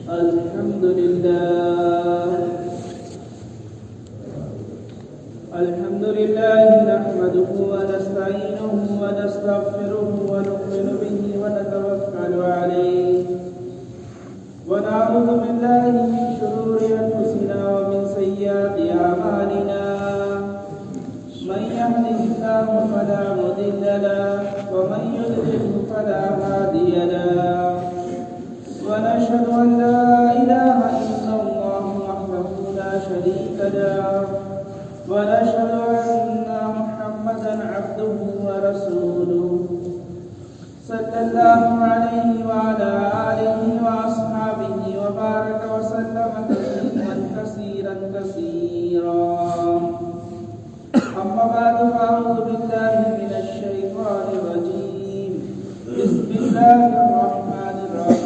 الحمد لله نحمده ونستعينه ونستغفره ونؤمن به ونتوكل عليه ونعوذ بالله من شرور أنفسنا ومن سيئات أعمالنا من يهده الله فلا مضل له ومن يضلل فلا هادي له ونشهد أن لا إله إلا الله وحده لا شريك له ونشهد أن محمدا عبده ورسوله صلى الله عليه وعلى آله وأصحابه وبارك وسلم تسليما كثيرا أما بعد فأعوذ بالله من الشيطان الرجيم بسم الله الرحمن الرحيم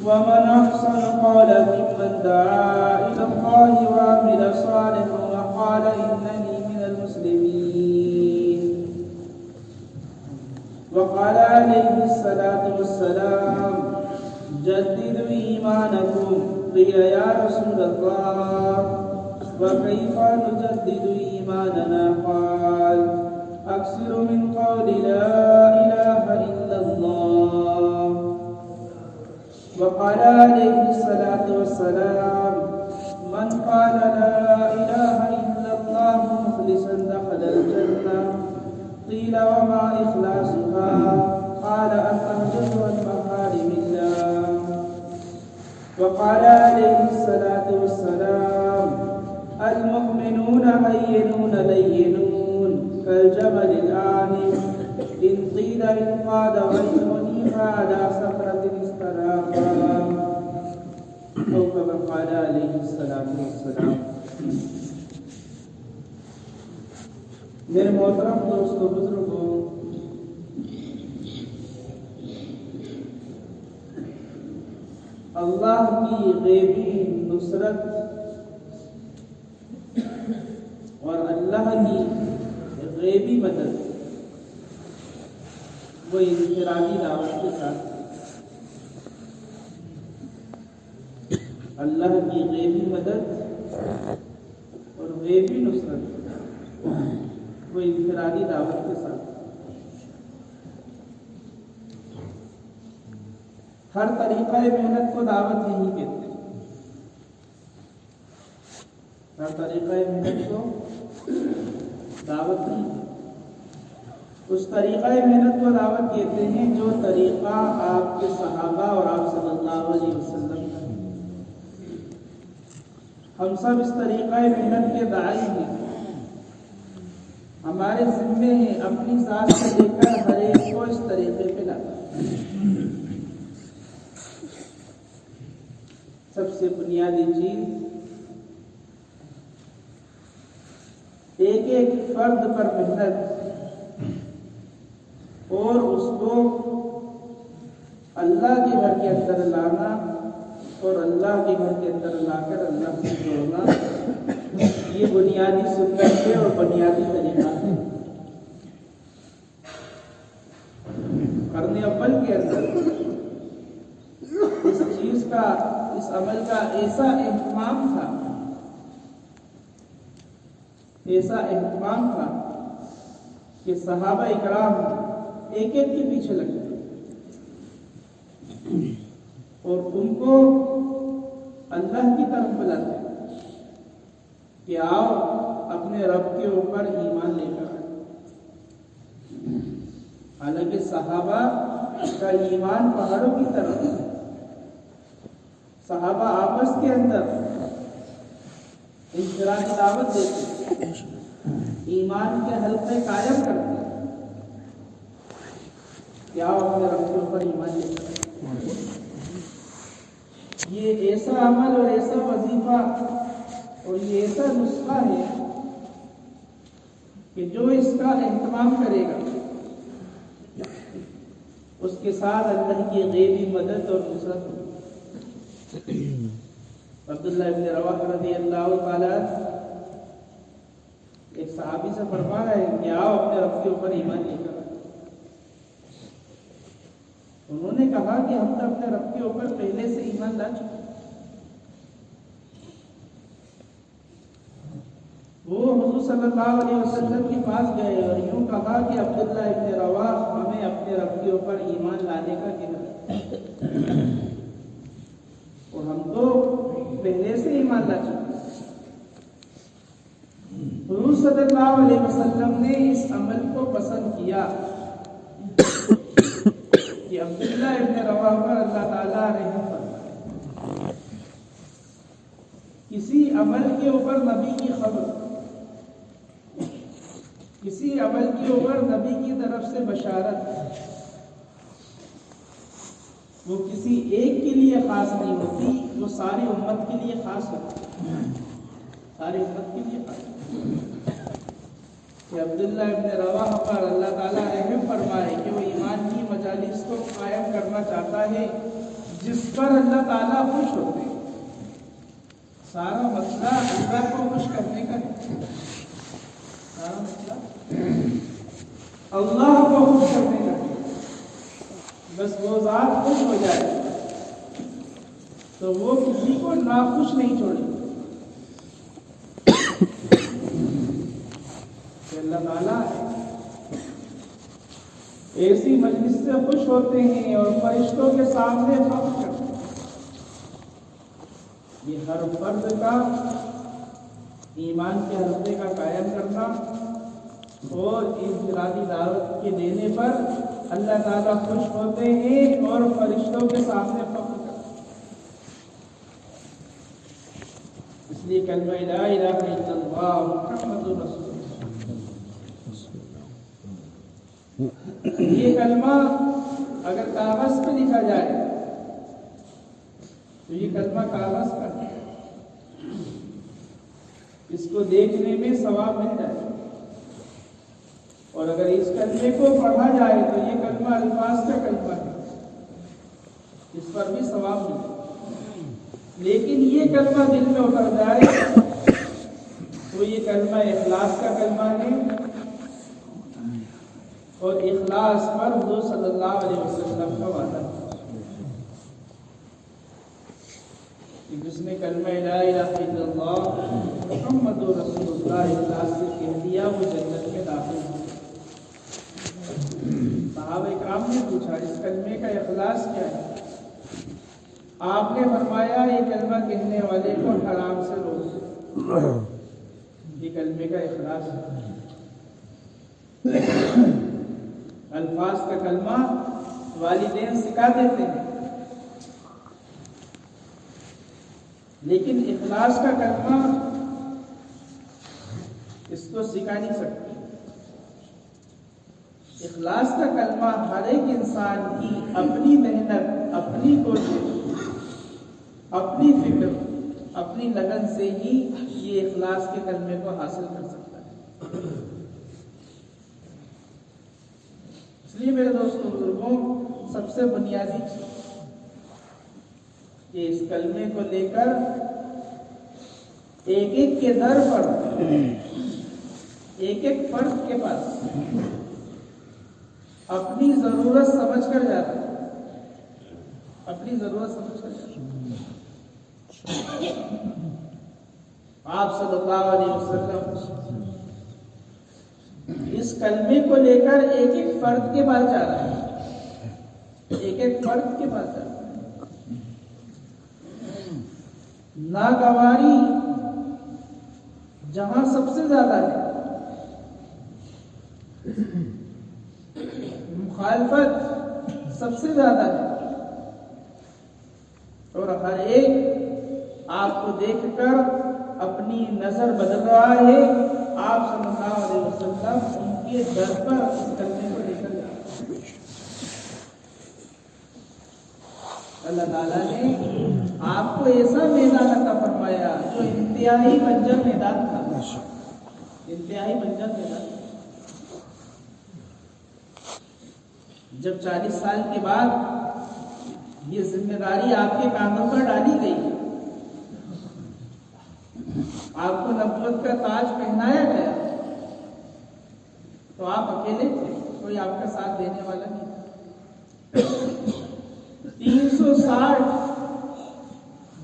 ومن أحسن قولا ممن دعا إلى الله وعمل صالحا وقال إنني من المسلمين وقال عليه الصلاة والسلام جددوا إيمانكم قيل يا رسول الله وكيف نجدد إيماننا قال أكثر من قول لا إله إلا الله وقال عليه الصلاة والسلام من قال لا إله إلا الله مخلصا دخل الجنة قيل وما إخلاصها قال أن تهجر عن محارم الله وقال عليه الصلاة والسلام المؤمنون هينون لينون كالجبل الآنف إن قيل انقاد وإن أنيف على صخرة استراحا أو كما قال عليه الصلاة والسلام. میرے محترم دوستو بزرگوں، اللہ کی غیبی نصرت اور اللہ کی غیبی مدد وہ انفرادی دعوت کے ساتھ، اللہ کی غیبی مدد اور غیبی نصرت وہ انفرادی دعوت کے ساتھ، ہر طریقہ محنت کو دعوت نہیں کہتے، ہر طریقہ محنت کو دعوت نہیں کہتے، اس طریقہ محنت کو دعوت کہتے ہیں جو طریقہ آپ کے صحابہ اور آپ صلی اللہ علیہ وسلم کا ہے۔ ہم سب اس طریقہ محنت کے داعی ہیں، ہمارے ذمے ہیں اپنی ذات سے لے کر ہر ایک کو اس طریقے پہ لانا۔ سب سے بنیادی چیز ایک ایک فرد پر محنت اور اس کو اللہ کے گھر کے اندر لانا اور اللہ کے گھر کے اندر لا کر اللہ سے جوڑنا، یہ بنیادی سنت ہے اور بنیادی طریقہ ہے۔ قرن اول کے اندر اس چیز کا، اس عمل کا ایسا اہتمام تھا کہ صحابہ اکرام ایک ایک کے پیچھے لگتے اور ان کو اللہ کی طرف بلاتے کہ آؤ اپنے رب کے اوپر ایمان لے کر آئے۔ حالانکہ صحابہ کا ایمان پہاڑوں کی طرف، صحابہ آپس کے اندر انفرادی دعوت دیتے، ایمان کے حلقے قائم کرتے کہ آؤ اپنے رب کے اوپر ایمان لے کر آئے۔ یہ ایسا عمل اور ایسا وظیفہ اور یہ ایسا نسخہ ہے کہ جو اس کا اہتمام کرے گا اس کے ساتھ اللہ کی غیبی مدد اور نصرت ہوگی۔ عبداللہ ابن رواحہ رضی اللہ تعالی ایک صحابی سے فرما رہے ہیں کہ آؤ اپنے رب کے اوپر ایمان لے کر، انہوں نے کہا کہ ہم تو اپنے رب کے اوپر پہلے سے ایمان لا چکے. وہ حضور صلی اللہ علیہ وسلم کے پاس گئے اور یوں کہا کہ عبداللہ ابن رواح ہمیں اپنے رب کے اوپر ایمان لانے کا کہہ رہا ہے اور ہم تو پہلے سے ایمان لا چکے. حضور صلی اللہ علیہ وسلم نے اس عمل کو پسند کیا کہ عبداللہ ابن رواح پر اللہ تعالیٰ رحم فرمائے. کسی عمل کے اوپر نبی کی خبر، کسی عمل کے اوپر نبی کی طرف سے بشارت، وہ کسی ایک کے لیے خاص نہیں ہوتی، وہ ساری امت کے لیے خاص ہوتی، ساری امت کے لیے خاص ہوتی. کہ عبداللہ ابن رواح پر اللہ تعالیٰ رحم فرمائے کہ وہ ایمان کی مجالس کو قائم کرنا چاہتا ہے جس پر اللہ تعالیٰ خوش ہوتے ہیں. سارا مسئلہ اللہ کو خوش کرنے کا ہے، سارا مسئلہ اللہ کو خوش کرنے کا ہے. بس وہ ذات خوش ہو جائے تو وہ کسی کو ناخوش نہیں چھوڑے. اللہ تعالیٰ ایسی مجلس سے خوش ہوتے ہیں اور فرشتوں کے سامنے فخر کرتے ہیں. یہ ہر فرد کا ایمان کے حلقے کا قائم کرنا اور انفرادی دعوت کے دینے پر اللہ تعالیٰ خوش ہوتے ہیں اور فرشتوں کے سامنے فخر کرتے ہیں. اس لیے کلمہ لا الہ الا اللہ محمد رسول اللہ، یہ کلمہ اگر کاغذ پہ لکھا جائے تو یہ کلمہ کاغذ کا ہے، اس کو دیکھنے میں ثواب مل جائے. اور اگر اس کلمے کو پڑھا جائے تو یہ کلمہ الفاظ کا کلمہ ہے، اس پر بھی ثواب ملے. لیکن یہ کلمہ دل میں اتر جائے تو یہ کلمہ اخلاص کا کلمہ ہے. اور اخلاص پر حضور صلی اللہ علیہ وسلم کا وعدہ کہ جس نے کلمہ لا الہ الا اللہ محمد رسول اللہ اخلاص سے کہہ دیا وہ جنت میں داخل ہو. صحابہ کرام نے پوچھا اس کلمے کا اخلاص کیا ہے؟ آپ نے فرمایا یہ کلمہ کہنے والے کو حرام سے روک. یہ کلمے کا اخلاص ہے. الفاظ کا کلمہ والدین سکھا دیتے ہیں لیکن اخلاص کا کلمہ اس کو سکھا نہیں سکتے. اخلاص کا کلمہ ہر ایک انسان کی اپنی محنت، اپنی کوشش، اپنی فکر، اپنی لگن سے ہی یہ اخلاص کے کلمے کو حاصل کر سکتا ہے. اس لیے میرے دوستوں بزرگوں سب سے بنیادی چیز کہ اس کلمے کو لے کر ایک ایک کے در پر، ایک ایک فرد کے پاس اپنی ضرورت سمجھ کر جاتا ہے، اپنی ضرورت سمجھ کر جاتا ہے. آپ صلی اللہ علیہ وسلم اس کلمے کو لے کر ایک ایک فرد کے پاس جا رہا ہے، ایک ایک فرد کے پاس جا رہا ہے. ناگواری جہاں سب سے زیادہ ہے، مخالفت سب سے زیادہ ہے، اور ہر ایک آپ کو دیکھ کر اپنی نظر بدل رہا ہے. آپ صلی اللہ علیہ وسلم ان کے در پر اس کلمے کو لے کر جاتے ہیں. اللہ تعالیٰ نے آپ کو ایسا میدان عطا فرمایا جو انتہائی بنجر میدان تھا، انتہائی بنجر میدان. جب 40 سال کے بعد یہ ذمہ داری آپ کے کاندھوں پر ڈالی گئی، آپ کو نبوت کا تاج پہنایا گیا، تو آپ اکیلے تھے، کوئی آپ کا ساتھ دینے والا نہیں تھا. 360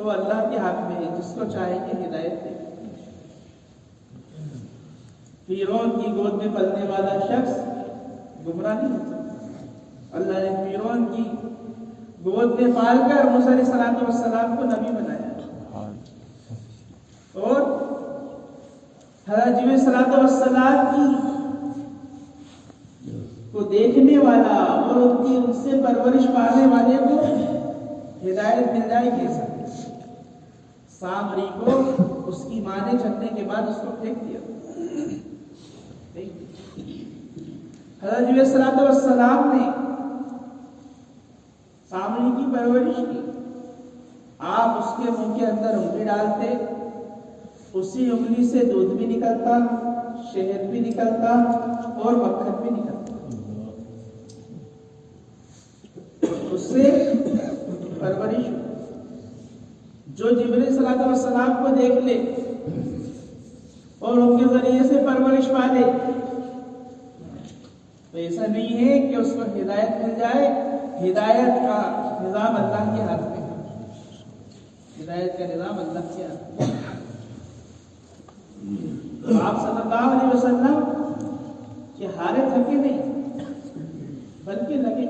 تو اللہ کے ہاتھ میں ہے، جس کو چاہیں گے ہدایت دے۔ فرعون کی گود میں پلنے والا شخص گمراہ نہیں ہوتا۔ اللہ نے فرعون کی گود میں پال کر موسیٰ علیہ السلام کو نبی بنایا، اور حضرت جبرائیل علیہ السلام کی کو دیکھنے والا اور ان سے پرورش پانے والے کو ہدایت مل جائے کیسا؟ سامری کو اس کی ماں نے چلنے کے بعد اس کو پھینک دیا۔ حضرت جبرائیل علیہ السلام نے سامری کی پرورش کی۔ آپ اس کے منہ کے اندر انگلی ڈالتے، اسی انگلی سے دودھ بھی نکلتا، شہد بھی نکلتا اور مکھن بھی نکلتا، اس سے پرورش ہو۔ جو جبرائیل صلی اللہ علیہ وسلم کو دیکھ لے اور ان کے ذریعے سے پرورش پا لے، تو ایسا نہیں ہے کہ اس کو ہدایت مل جائے۔ ہدایت کا نظام اللہ کے ہاتھ میں ہے، ہدایت کا نظام اللہ کے ہاتھ میں ہے۔ آپ صلی اللہ علیہ وسلم کہ ہارے تھکے نہیں، بلکہ لگے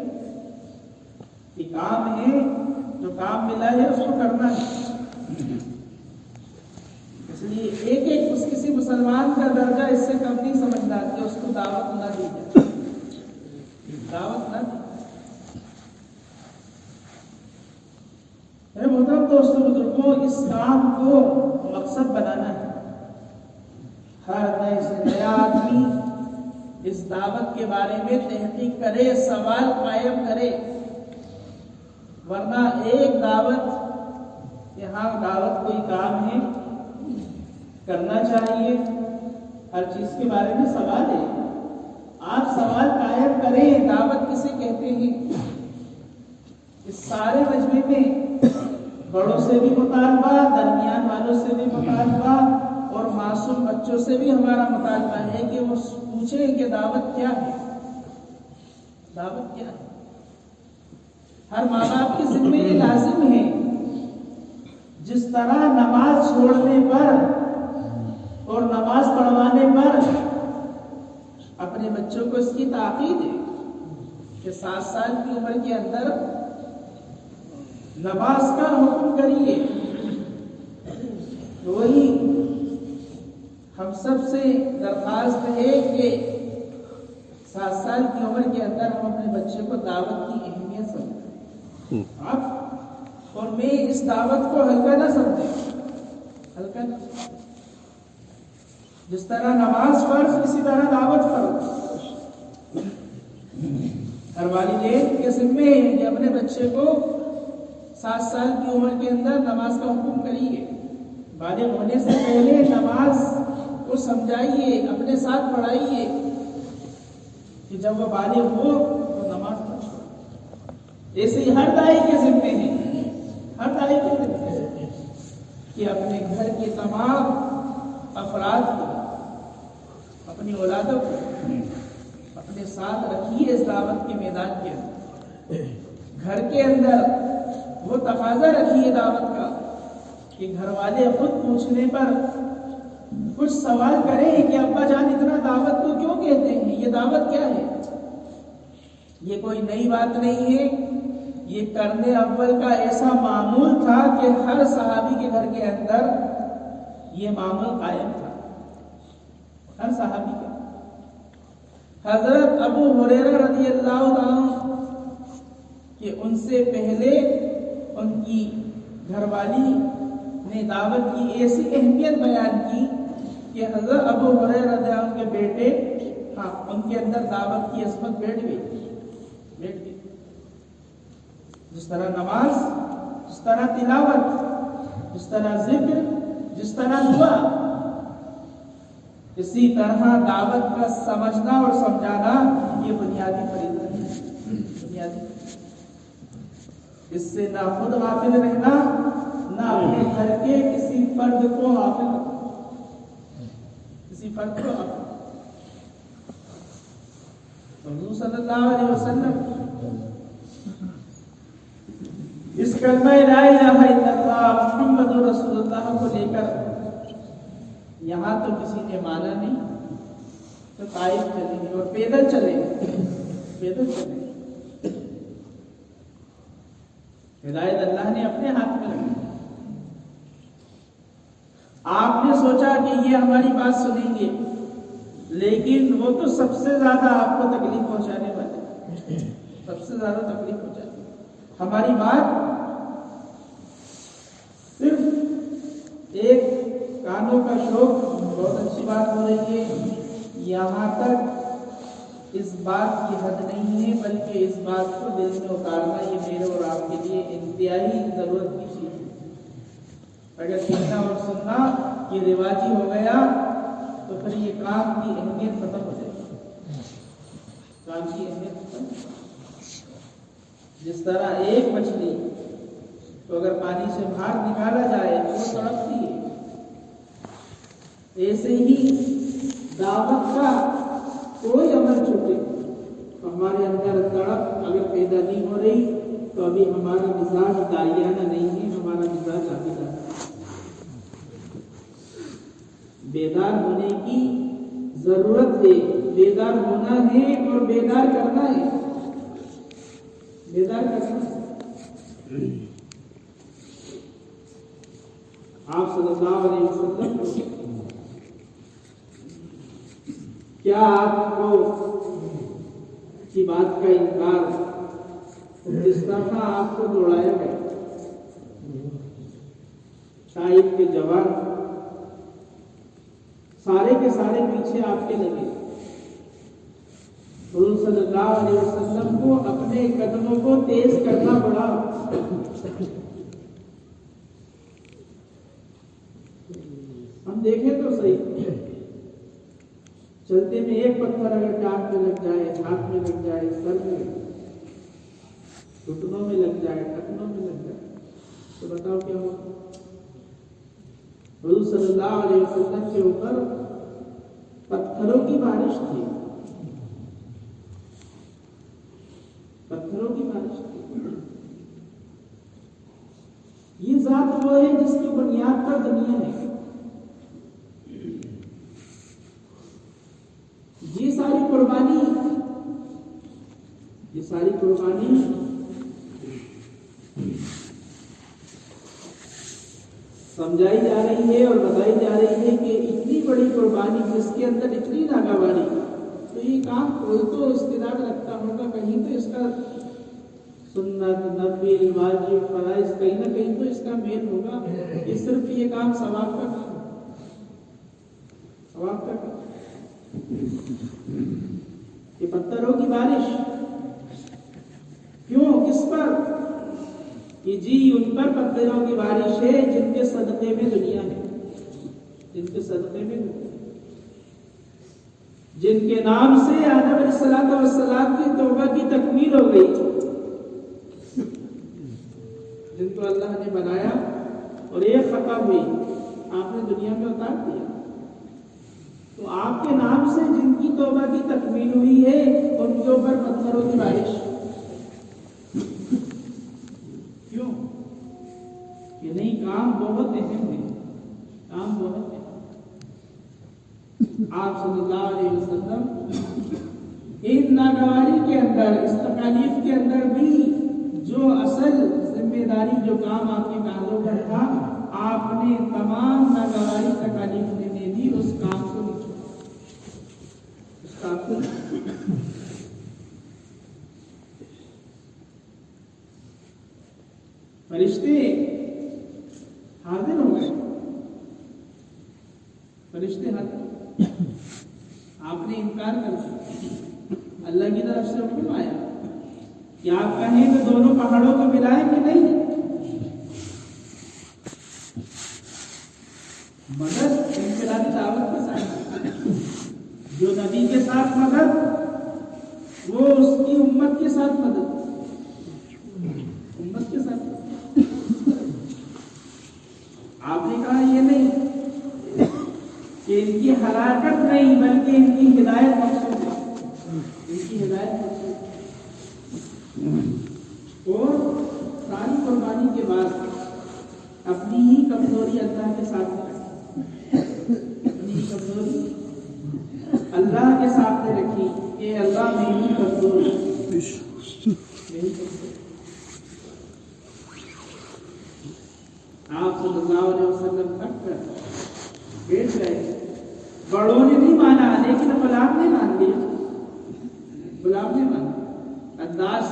کہ کام ہے، جو کام ملا ہے اس کو کرنا ہے۔ اس لیے ایک کسی مسلمان کا درجہ اس سے کم نہیں سمجھنا کہ اس کو دعوت نہ دی جائے، دعوت نہ دی۔ میرے محترم دوستوں بزرگوں، اس کام کو مقصد بنانا ہے۔ ہر نئے سے نیا آدمی اس دعوت کے بارے میں تحقیق کرے، سوال قائم کرے، ورنہ ایک دعوت یہاں دعوت کوئی کام ہے، کرنا چاہیے، ہر چیز کے بارے میں سوال ہے۔ آپ سوال قائم کریں دعوت کسے کہتے ہیں؟ اس سارے مجمع میں بڑوں سے بھی مطالبہ، درمیان والوں سے بھی مطالبہ اور معصوم بچوں سے بھی ہمارا مطالبہ ہے کہ وہ پوچھیں کہ دعوت کیا ہے، دعوت کیا ہے۔ ہر ماں باپ کے ذمہ یہ لازم ہے، جس طرح نماز چھوڑنے پر اور نماز پڑھوانے پر اپنے بچوں کو اس کی تاکید ہے کہ 7 سال کی عمر کے اندر نماز کا حکم کریے، وہی ہم سب سے درخواست ہے کہ 7 سال کی عمر کے اندر ہم اپنے بچے کو دعوت کی اہمیت سمجھیں، آپ اور میں اس دعوت کو ہلکا نہ سمجھیں، ہلکا نہ سمجھیں۔ جس طرح نماز فرض، اسی طرح دعوت فرض۔ ہر والدین کے ذمہ ہے کہ اپنے بچے کو 7 سال کی عمر کے اندر نماز کا حکم کریے، بالغ ہونے سے پہلے نماز کو سمجھائیے، اپنے ساتھ پڑھائیے، کہ جب وہ بالغ ہو تو نماز پڑھے۔ ایسے ہی ہر دائی کے ذمہ ہے، ہر دائی کے ذمہ ہے کہ اپنے گھر کے تمام افراد کو، اپنی اولادوں کو اپنے ساتھ رکھیے اس دعوت کے میدان کے اندر۔ گھر کے اندر وہ تقاضا رکھیے دعوت کا کہ گھر والے خود پوچھنے پر کچھ سوال کریں کہ ابا جان اتنا دعوت کو کیوں کہتے ہیں، یہ دعوت کیا ہے؟ یہ کوئی نئی بات نہیں ہے، یہ قرن اول کا ایسا معمول تھا کہ ہر صحابی کے گھر کے اندر یہ معمول قائم تھا، ہر صحابی کا۔ حضرت ابو ہریرہ رضی اللہ عنہ کہ ان سے پہلے ان کی گھر والی نے دعوت کی ایسی اہمیت بیان کی کہ حضرت ابو ہریرہ رضی اللہ عنہ کے بیٹے ان کے اندر دعوت کی عظمت بیٹھ گئی۔ جس طرح نماز، جس طرح تلاوت، جس طرح ذکر، جس طرح دعا، اسی طرح دعوت کا سمجھنا اور سمجھانا یہ بنیادی فریضہ ہے، بنیادی۔ اس سے نہ خود غافل رہنا، نہ اپنے گھر کے کسی فرد کو غافل رکھنا، کسی فرد کو غافل۔ حضور صلی اللہ علیہ وسلم اس کلمہ لا الہ الا اللہ محمد رسول اللہ کو لے کر یہاں تو کسی نے مانا نہیں، تو طائف چلیں گے اور پیدل چلیں گے، پیدل چلیں گے۔ ہدایت اللہ نے اپنے ہاتھ میں رکھی۔ آپ نے سوچا کہ یہ ہماری بات سنیں گے، لیکن وہ تو سب سے زیادہ آپ کو تکلیف پہنچانے والے، سب سے زیادہ تکلیف پہنچانے والے۔ ہماری بات صرف ایک کانوں کا شوق، بہت اچھی بات ہو رہی ہے، یہاں تک اس بات کی حد نہیں ہے، بلکہ اس بات کو دل میں اتارنا یہ میرے اور آپ کے لیے انتہائی ضرورت کی چیز ہے۔ اگر دیکھنا اور سننا یہ رواجی ہو گیا تو پھر یہ کام کی اہمیت ختم ہو جائے گی، کام کی اہمیت ختم۔ جس طرح ایک مچھلی تو اگر پانی سے باہر نکالا جائے تو وہ تڑپتی ہے، ایسے ہی دعوت کا کوئی عمل چھوٹے تو ہمارے اندر تڑپ اگر پیدا نہیں ہو رہی تو ابھی ہمارا مزاج داعیانہ نہیں ہے، ہمارا مزاج عابدانہ ہے۔ بیدار ہونے کی ضرورت ہے، بیدار ہونا ہے اور بیدار کرنا ہے، بیدار کرنا ہے۔ آپ صلی اللہ علیہ وسلم کیا آپ کو کی بات کا انکار، جس طرح آپ کو دوڑایا گیا، طائف کے جوان سارے کے سارے پیچھے آپ کے لگے، حضور صلی اللہ علیہ وسلم کو اپنے قدموں کو تیز کرنا پڑا۔ ہم دیکھیں تو صحیح، چلتے میں ایک پتھر اگر ٹانگ میں لگ جائے، ہاتھ میں لگ جائے، سر میں لگ جائے، گھٹنوں میں لگ جائے، ٹخنوں میں لگ جائے تو بتاؤ کیا ہوگا؟ حضور صلی اللہ علیہ وسلم کے اوپر پتھروں کی بارش تھی، پتھروں کی بارش تھی۔ یہ ذات وہ ہے جس کی بنیاد پر دنیا ہے۔ یہ ساری قربانی سمجھائی جا رہی ہے اور بتائی جا رہی ہے کہ اتنی بڑی قربانی جس کے اندر اتنی ناگواری، تو یہ کام کوئی تو استعداد رکھتا ہوگا، کہیں تو اس کا سنت نفل واجب فرائض کہیں نہ کہیں تو اس کا میل ہوگا، کہ صرف یہ کام ثواب کا کام، ثواب کا کام۔ یہ پتھروں کی بارش کیوں، کس پر؟ کہ جی ان پر پتھروں کی بارش ہے جن کے صدقے میں دنیا ہے، جن کے صدقے میں دنیا ہے، جن کے نام سے آدم علیہ السلام کی توبہ کی تکمیل ہو گئی، جن کو اللہ نے بنایا اور ایک خطا ہوئی آپ نے دنیا میں اتار دیا، تو آپ کے نام سے جن کی توبہ کی تکمیل ہوئی ہے ان کے اوپر پتھروں کی بارش کیوں؟ کہ نہیں، کام بہت اہم ہے، کام بہت اہم۔ آپ صلی اللہ علیہ وسلم ان ناگواری کے اندر، اس تکالیف کے اندر بھی جو اصل ذمہ داری، جو کام آپ کے کاندھوں پر تھا، آپ نے تمام ناگواری تکالیف میں بھی اس کام کو نہیں چھوڑا، اس کام کو فرشتے حاضر ہو گئے، فرشتے حاضر ہو گئے، آپ نے انکار کر دیا، اللہ کی طرف سے حکم آیا کہ آپ کہیں تو دونوں پہاڑوں کو ملائیں کہ نہیں؟ مدد انفرادی دعوت کے ساتھ، جو نبی کے ساتھ مدد وہ اس کی امت کے ساتھ مدد، امت کے ساتھ مدد۔ آپ نے کہا یہ نہیں کہ ان کی ہلاکت نہیں بلکہ ان کی ہدایت مقصود ہے، ان کی ہدایت مقصود ہے، اور ساری قربانی کے بعد اپنی ہی کمزوری اللہ کے سامنے رکھی، اپنی ہی کمزوری اللہ کے سامنے رکھی کہ اللہ میری کمزوری، آپ صلی اللہ علیہ وسلم تک کر بیٹھ گئے. بڑوں نے نہیں مانا لیکن غلام نے مان لیا، غلام نے مانا. انداز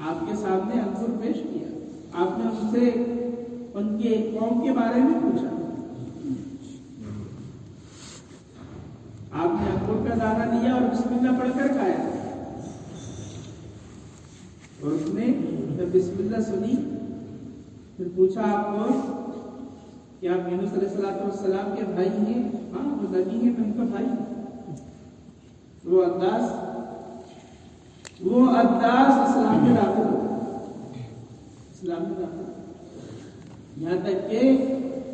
آپ کے سامنے انظر پیش کیا، آپ نے ان سے ان کے قوم کے بارے میں پوچھا، آپ نے انگور کا دانہ لیا اور بسم اللہ پڑھ کر کھایا، اور اس نے جب بسم اللہ سنی پھر پوچھا آپ کو کہ آپ یونس علیہ السلام کے بھائی ہیں؟ ہاں وہ نبی ہیں، میں ان کا بھائی ہوں. وہ انداز اسلام میں داخل ہو، اسلام میں داخل ہو. یہاں تک کہ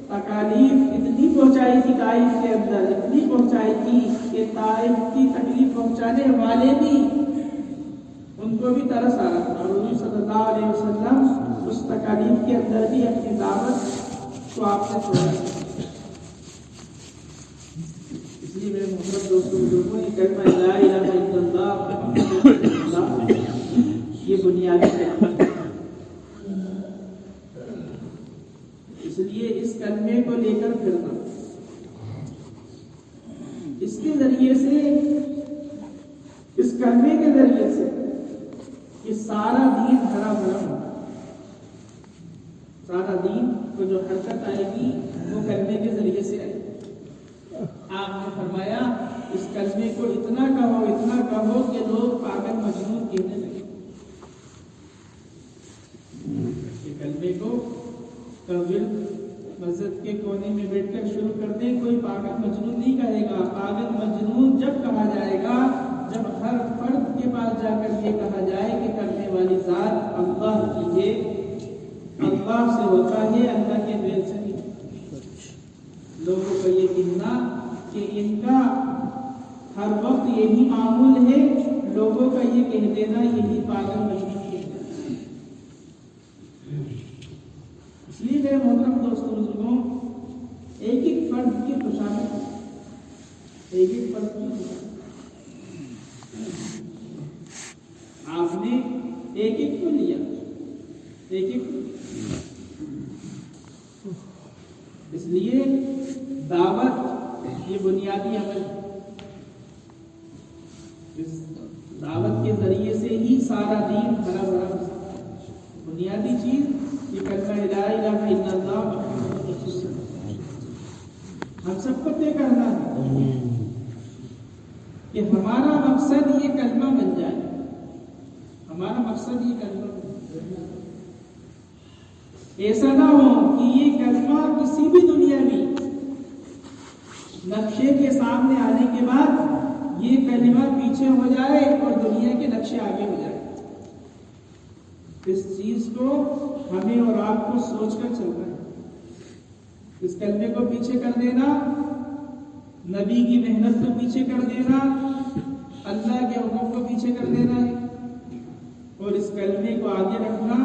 تکالیف اتنی پہنچائی تھی طائف کے اندر، اتنی پہنچائی تھی کہ طائف کی تکلیف پہنچانے والے بھی ان کو بھی ترس آ رہا تھا، اور حضور صلی اللہ علیہ وسلم اس تکالیف کے اندر بھی اپنی دعوت کو آپ نے چھوڑا. اس لیے میرے محترم دوستوں بزرگوں، یہ کلمہ لا الہ الا اللہ محمد رسول اللہ یہ بنیادی کلمہ ہے. اس لیے اس کلمے کو لے کر پھرنا، اس کے ذریعے سے، اس کلمے کے ذریعے سے یہ سارا دین ہرا بھرا ہوگا. سارا دین کو جو حرکت آئے گی وہ کلمے کے ذریعے سے آئے گی. آپ نے فرمایا اس کلمے کو اتنا کہو کہ لوگ پاگل مجنون کہنے لگے. یہ کلمے کو مسجد کے کونے میں بیٹھ کر شروع کر دیں، کوئی پاگل مجنون نہیں کہے گا. پاگل مجنون جب کہا جائے گا جب ہر فرد کے پاس جا کر یہ کہا جائے کہ کرنے والی ذات اللہ کی ہے، اللہ سے ہوتا ہے، اللہ کے میل سے نہیں. لوگوں کو یہ کہنا کہ ان کا ہر وقت یہی معمول ہے، لوگوں کا یہ کہہ دینا یہی پاگل مجنون کہنا. اس لیے میرے محترم دوستوں بزرگوں، ایک ایک فرد کی خوشامد، ایک ایک فرد کی خوشامد. آپ نے ایک ایک کو لیا، ایک ایک کو. اس لیے دعوت یہ بنیادی عمل، اس دعوت کے ذریعے سے ہی سارا دین بھرا بھرا ہو سکتا ہے. بنیادی چیز یہ کلمہ لا الہ الا اللہ محمد رسول اللہ ہم سب کو طے کرنا ہے کہ ہمارا مقصد یہ کلمہ بن جائے. ہمارا مقصد یہ کلمہ بن جائے. ایسا نہ ہو کہ یہ کلمہ کسی بھی دنیاوی نقشے کے سامنے آنے کے بعد یہ کلمہ پیچھے ہو جائے اور دنیا کے نقشے آگے ہو جائے. اس چیز کو ہمیں اور آپ کو سوچ کر چلنا ہے. اس کلمے کو پیچھے کر دینا، نبی کی محنت کو پیچھے کر دینا، اللہ کے حکم کو پیچھے کر دینا ہے، اور اس کلمے کو آگے رکھنا،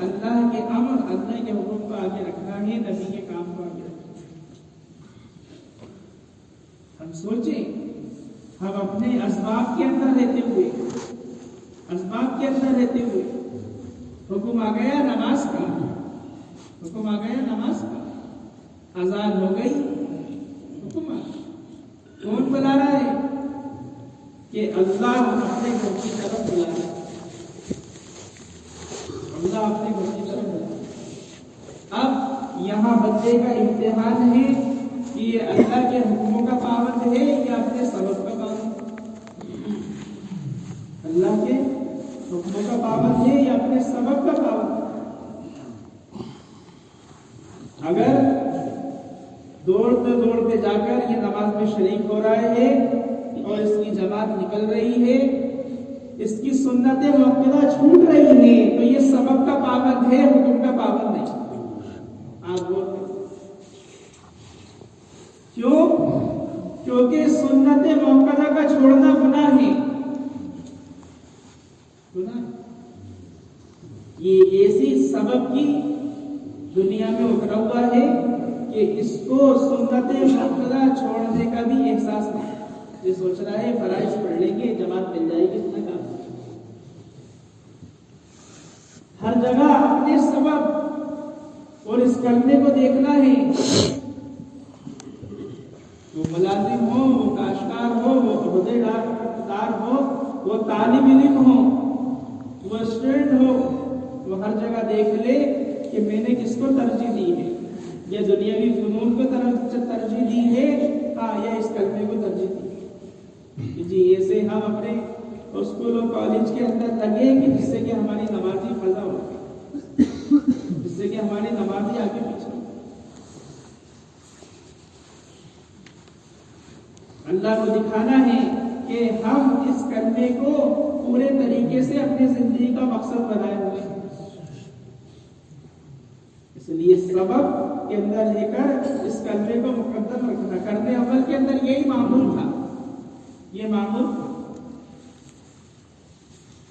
اللہ کے امر، اللہ کے حکم کو آگے رکھنا ہے، نبی کے کام کو آگے رکھنا. ہم سوچیں، ہم اپنے اسباب کے اندر رہتے ہوئے حکم آ گیا نماز کا، اذان ہو گئی، حکم آ گیا. کون بلا رہا ہے؟ کہ اللہ اپنے گھر کی طرف بلا رہا ہے. اللہ اپنے گھر کی طرف بلا رہا ہے. اب یہاں بندے کا امتحان ہے کہ یہ اللہ کے حکموں کا پابند ہے یا اپنے سبب کا پابند. اللہ کے حکموں کا پابند ہے یا اپنے سبب کا پابند. اگر دوڑتے جا کر یہ نماز میں شریک ہو رہا ہے اور اس کی جماعت نکل رہی ہے، اس کی سنت موقعہ چھوٹ رہی ہے، تو یہ سبب کا پابند ہے، حکم کا پابند نہیں. آپ بولتے کیوں؟ کیونکہ سنت موقعہ کا چھوڑنا گناہ ہے. یہ ایسی سبب کی دنیا میں اترا ہوا ہے کہ اس کو سنت مؤکدہ چھوڑنے کا بھی احساس نہیں. یہ سوچ رہا ہے فرائض پڑھ لیں گے جماعت مل جائے گی. اس میں کام ہر جگہ اپنے سبب اور اس کلمے کو دیکھنا ہے. وہ ملازم ہو، وہ کاشتکار ہو، وہ عہدے دار ہو، وہ طالب علم ہو، وہ اسٹوڈنٹ ہو، وہ ہر جگہ دیکھ لے کہ میں نے کس کو ترجیح دی ہے. یا دنیاوی فنون کو ترجیح دی ہے یا اس کلمے کو ترجیح دی ہے. جی ایسے ہم اپنے اسکول اور کالج کے اندر لگے کہ جس سے کہ ہماری نمازی فضا ہو، جس سے کہ ہماری نمازی آگے پیچھے. اللہ کو دکھانا ہے کہ ہم اس کلمے کو پورے طریقے سے اپنی زندگی کا مقصد بنائے ہوئے ہیں. اس لیے سبب کے اندر لے کر اس کلمے کو مقدم رکھنا. کرنے عمل کے اندر یہی معمول تھا. یہ معمول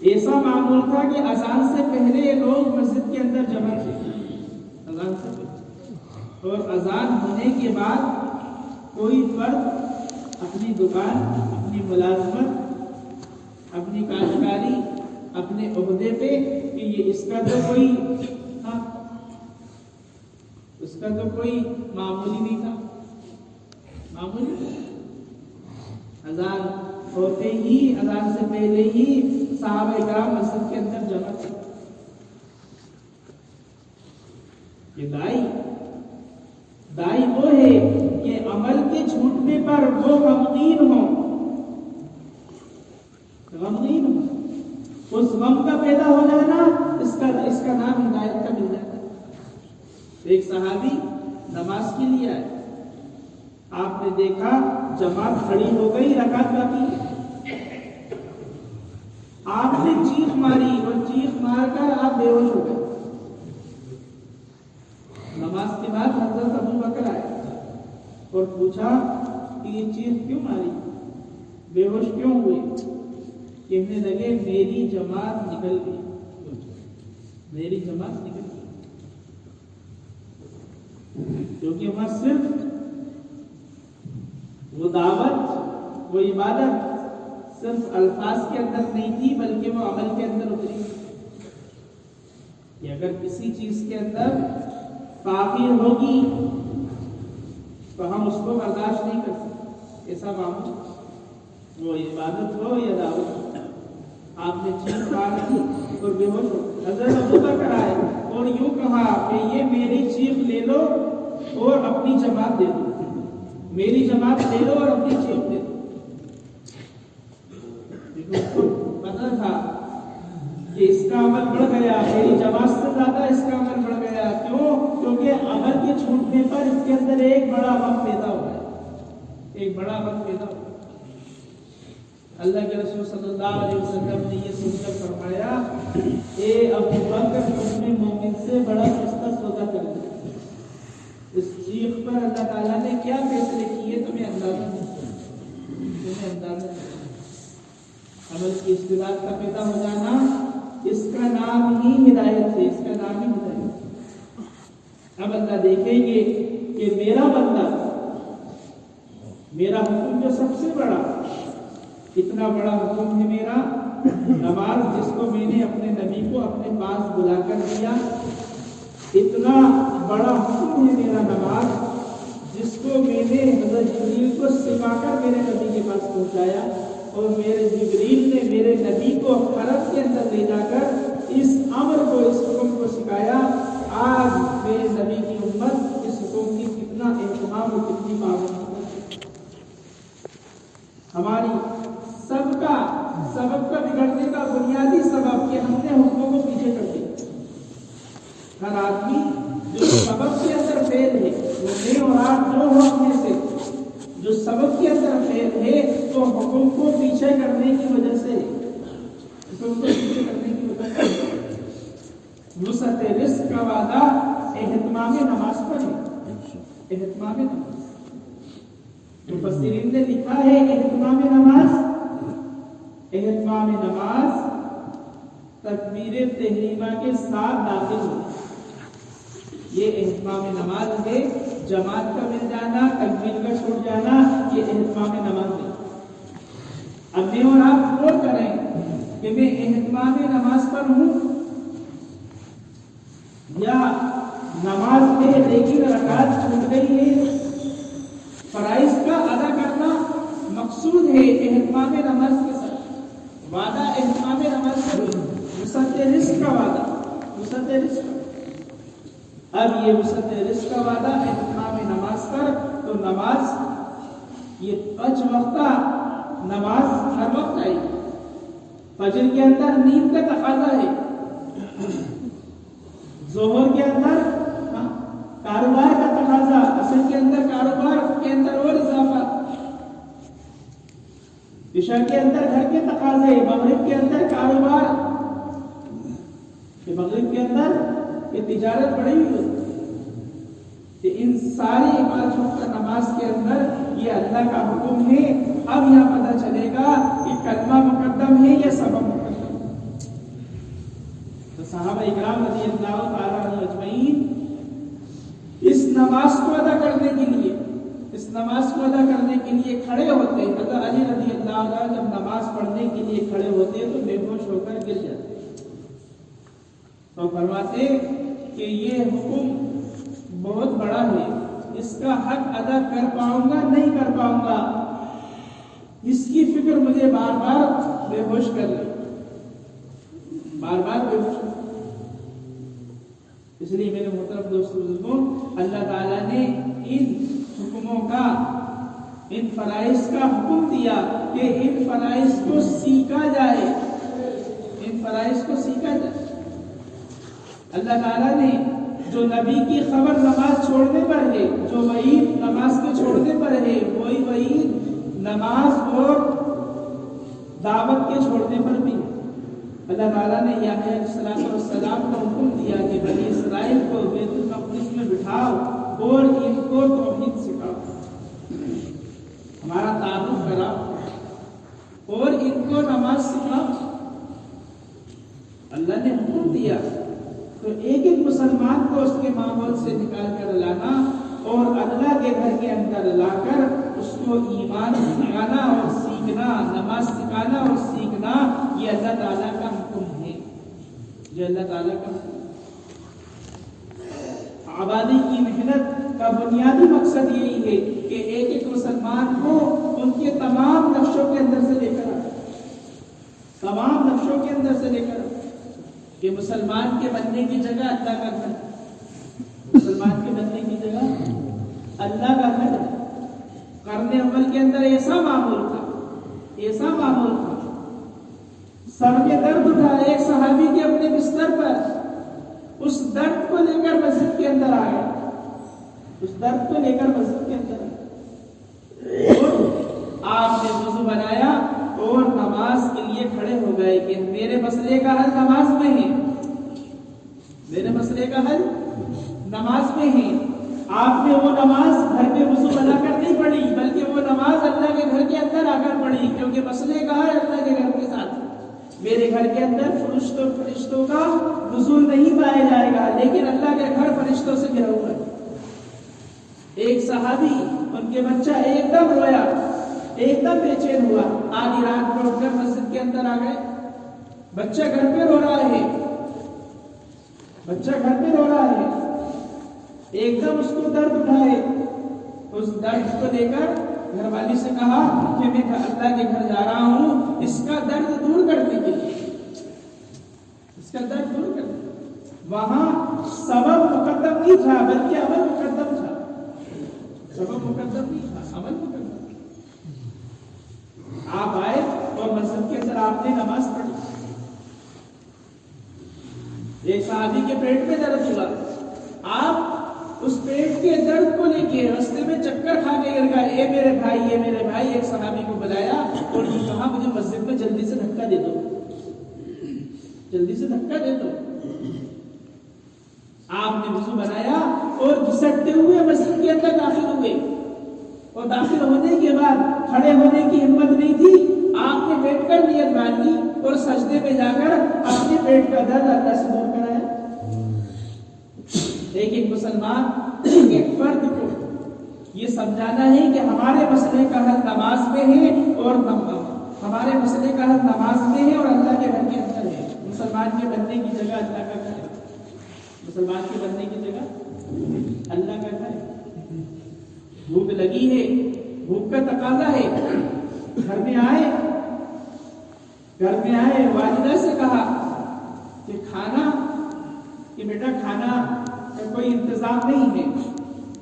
ایسا معمول تھا کہ اذان سے پہلے لوگ مسجد کے اندر جمع تھے. اذان سے پہلے اور اذان ہونے کے بعد کوئی فرد اپنی دکان، اپنی ملازمت، اپنی کاشتکاری، اپنے عہدے پہ کہ یہ اس کا تو کوئی معمولی نہیں تھا. معمولی اذان ہوتے ہی، اذان سے پہلے ہی صحابہ کرام مسجد کے اندر جمع تھے. یہ دائی وہ ہے کہ عمل کے چھوٹنے پر وہ غمگین ہو. اس غم کا پیدا ہو جانا اس کا نام ہدایت کا مل جاتا ہے. ایک صحابی نماز کے لیے آئے. آپ نے دیکھا جماعت کھڑی ہو گئی، رکعت باقی. آپ نے چیخ ماری اور چیخ مار کر آپ بے ہوش ہو گئے. نماز کے بعد حضرت ابو بکر آئے اور پوچھا کہ یہ چیخ کیوں ماری، بے ہوش کیوں ہوئے؟ کہنے لگے میری جماعت نکل گئی، میری جماعت نکل گئی. کیونکہ وہاں صرف وہ دعوت، وہ عبادت صرف الفاظ کے اندر نہیں تھی بلکہ وہ عمل کے اندر اتری. کہ اگر کسی چیز کے اندر تاخیر ہوگی تو ہم اس کو برداشت نہیں کر سکتے. ایسا معمول وہ عبادت ہو یا دعوت. آپ نے چیخ ماری اور بے ہوش ہو. حضرت ابو بکر آئے اور یوں کہا کہ یہ میری چیخ لے لو اور اپنی جماعت دے دو. میری جماعت لے لو اور اپنی چیخ دے دو. اس کو پتہ تھا کہ اس کا عمل بڑھ گیا، میری جماعت سے زیادہ اس کا عمل بڑھ گیا. کیوں؟ کیونکہ عمل کے چھوٹنے پر اس کے اندر ایک بڑا غم پیدا ہوا ہے. ایک بڑا غم پیدا ہوا. اللہ کے رسول صلی اللہ علیہ وسلم نے یہ سن کر فرمایا، اے ابو بکر تم نے مومن سے بڑا سستا سودا کر دیا. اس چیخ پر اللہ تعالیٰ نے کیا فیصلے کیے تمہیں اندازہ نہیں. عمل کی اصطلاح کا پیدا ہو جانا اس کا نام ہی ہدایت ہے. اس کا نام ہی ہدایت. اب اللہ دیکھیں گے کہ میرا بندہ، میرا حکم جو سب سے بڑا، اتنا بڑا حکم ہے میرا نماز، جس کو میں نے اپنے نبی کو اپنے پاس بلا کر دیا. اتنا بڑا حکم ہے میرا نماز، جس کو میں نے حضرت جبریل کو سکھا کر میرے نبی کے پاس پہنچایا. اور میرے جبریل نے میرے نبی کو حرم کے اندر لے جا کر اس امر کو، اس حکم کو سکھایا. آج میرے نبی کی امت اس حکم کی کتنا اہتمام اور کتنی پابندی. ہماری سبب کا بگڑنے کا بنیادی سبب کہ ہم نے حکموں کو پیچھے کر دیا. ہر آدمی جو سبب کے اندر فیل ہے، وہ میں اور آپ جو ہو اپنے سے جو سبب کے اندر فیل ہے تو حکم کو پیچھے کرنے کی وجہ سے، حکم کو پیچھے کرنے کی وجہ سے. وسعت رزق کا وعدہ اہتمام نماز پر ہے. اہتمام نماز مفسرین نے لکھا ہے اہتمام نماز تکبیر تحریمہ کے ساتھ داخل ہونا، یہ اہتمام نماز ہے۔ جماعت کا مل جانا، تکبیر کا چھوٹ جانا، یہ اہتمام نماز ہے۔ اب میں اور آپ غور کریں کہ میں اہتمام نماز پر ہوں یا نماز میں لیکن رکعت چھوٹ گئی ہے۔ فرائض کا ادا کرنا مقصود ہے اہتمام نماز کے ساتھ۔ وعدہ اہتمام نماز کا وسعت رزق کا وعدہ، وسعت رزق۔ اب یہ وسعت رزق کا وعدہ اہتمام نماز پر، تو نماز یہ 5 وقتہ نماز ہر وقت آئی۔ فجر کے اندر نیند کا تقاضا ہے، ظہر کے اندر کاروبار کا تقاضا، عصر کے اندر کاروبار کے اندر اور اضافہ، عشاء کے اندر گھر کے تقاضے، مغرب کے اندر کاروبار، کہ مغرب کے اندر یہ تجارت بڑھی ہوئی ہوتی کہ ان ساری 5 وقت نماز کے اندر یہ اللہ کا حکم ہے۔ اب یہاں پتہ چلے گا کہ کلمہ مقدم ہے یا سبب مقدم۔ تو صحابہ اکرام رضی اللہ تعالیٰ عنہ اجمعین اس نماز کو ادا کرنے کے لیے، اس نماز کو ادا کرنے کے لیے کھڑے ہوتے ہیں۔ حضرت علی رضی اللہ عنہ جب نماز پڑھنے کے لیے کھڑے ہوتے تو بے ہوش ہو کر گر جاتے، تو فرماتے کہ یہ حکم بہت بڑا ہے، اس کا حق ادا کر پاؤں گا نہیں کر پاؤں گا، اس کی فکر مجھے بار بار بے ہوش کر لے، بار بار بے ہوش۔ اس لیے میرے محترم دوستو بزرگوں، اللہ تعالیٰ نے ان حکموں کا، ان فرائض کا حکم دیا کہ ان فرائض کو سیکھا جائے، ان فرائض کو سیکھا جائے۔ اللہ تعالیٰ نے جو نبی کی خبر نماز چھوڑنے پر ہے، جو وعید نماز کے چھوڑنے پر ہے، وہی وعید نماز اور دعوت کے چھوڑنے پر بھی ہے۔ اللہ تعالیٰ نے یحییٰ علیہ السلام کو حکم دیا کہ بنی اسرائیل کو بیت المقدس میں بٹھاؤ اور ان کو توحید سکھاؤ، ہمارا تعارف کراؤ اور ان کو نماز سکھاؤ۔ اللہ نے حکم دیا تو ایک ایک مسلمان کو اس کے ماحول سے نکال کر لانا اور اللہ کے گھر کے اندر لا کر اس کو ایمان سکھانا اور سیکھنا، نماز سکھانا اور سیکھنا، یہ اللہ تعالیٰ کا حکم ہے، یہ اللہ تعالیٰ کا حکم ہے۔ آبادی کی محنت کا بنیادی مقصد یہی ہے کہ ایک ایک مسلمان کو ان کے تمام نقشوں کے اندر سے لے کر آئے، تمام نقشوں کے اندر سے لے کر آئے کہ مسلمان کے بننے کی جگہ اللہ کا گھر، مسلمان کے بننے کی جگہ اللہ کا گھر۔ قرن اول کے اندر ایسا معمول تھا، ایسا معمول تھا، سر میں درد اٹھا ایک صحابی کے اپنے بستر پر، اس درد کو لے کر مسجد کے اندر آ گیا، اس درد کو لے کر مسجد کے اندر آیا، اور آپ نے وضو بنایا اور نماز کے لیے کھڑے ہو گئے کہ میرے مسئلے کا حل نماز میں ہے، میرے مسئلے کا حل نماز میں ہے۔ آپ نے وہ نماز گھر پہ وضو بنا کر نہیں پڑھی، بلکہ وہ نماز اللہ کے گھر کے اندر آ کر پڑھی، کیونکہ مسئلے کا حل اللہ کے گھر کے ساتھ۔ میرے گھر کے اندر فرشتوں کا نزول نہیں پایا جائے گا، لیکن اللہ کے گھر فرشتوں سے گھرا ہوا ہے۔ ایک صحابی، ان کے بچہ ایک دم رویا، ایک دم بے چین ہوا، آدھی رات کو اٹھ کر مسجد کے اندر آ گئے، بچہ گھر پہ رو رہا ہے، بچہ گھر پہ رو رہا ہے، ایک دم اس کو درد اٹھائے، اس درد کو لے کر گھر والی سے کہا کہ میں اللہ کے گھر جا رہا ہوں اس کا درد دور کرنے کے لیے، اس کا درد دور کرنے کے لیے۔ وہاں سبب مقدم نہیں تھا بلکہ عمل مقدم تھا، سبب مقدم نہیں تھا، عمل مقدم۔ آپ آئے اور مسجد کے اندر آپ نے نماز پڑھی، ایک صحابی کے پیٹ میں درد ہوا، آپ اس پیٹ کے درد کو لے کے راستے میں چکر کھا کے گر گئے، اے میرے بھائی، اے میرے بھائی، ایک صحابی کو بلایا اور یہ کہا مجھے مسجد میں جلدی سے دھکا دے دو، جلدی سے دھکا دے دو۔ آپ نے وضو بنایا اور گھسٹتے ہوئے مسجد کے اندر داخل ہوئے، اور داخل ہونے کے بعد کھڑے ہونے کی ہمت نہیں تھی، آپ نے بیٹھ کر نیت باندھی اور سجدے میں جا کر اپنے پیٹ کا درد اللہ سے دور کرایا. لیکن مسلمان ایک فرد کو یہ سمجھانا ہے کہ ہمارے مسئلے کا حل نماز میں ہے اور ہمارے مسئلے کا حل نماز میں ہے اور اللہ کے گھر کے اندر ہے. مسلمان کے بننے کی جگہ اللہ کا گھر ہے. مسلمان کے بننے کی جگہ اللہ کا گھر ہے. بھوک لگی ہے, بھوک کا تقاضا ہے, گھر میں آئے والدہ سے کہا کہ کھانا کہ بیٹا کھانا کا کوئی انتظام نہیں ہے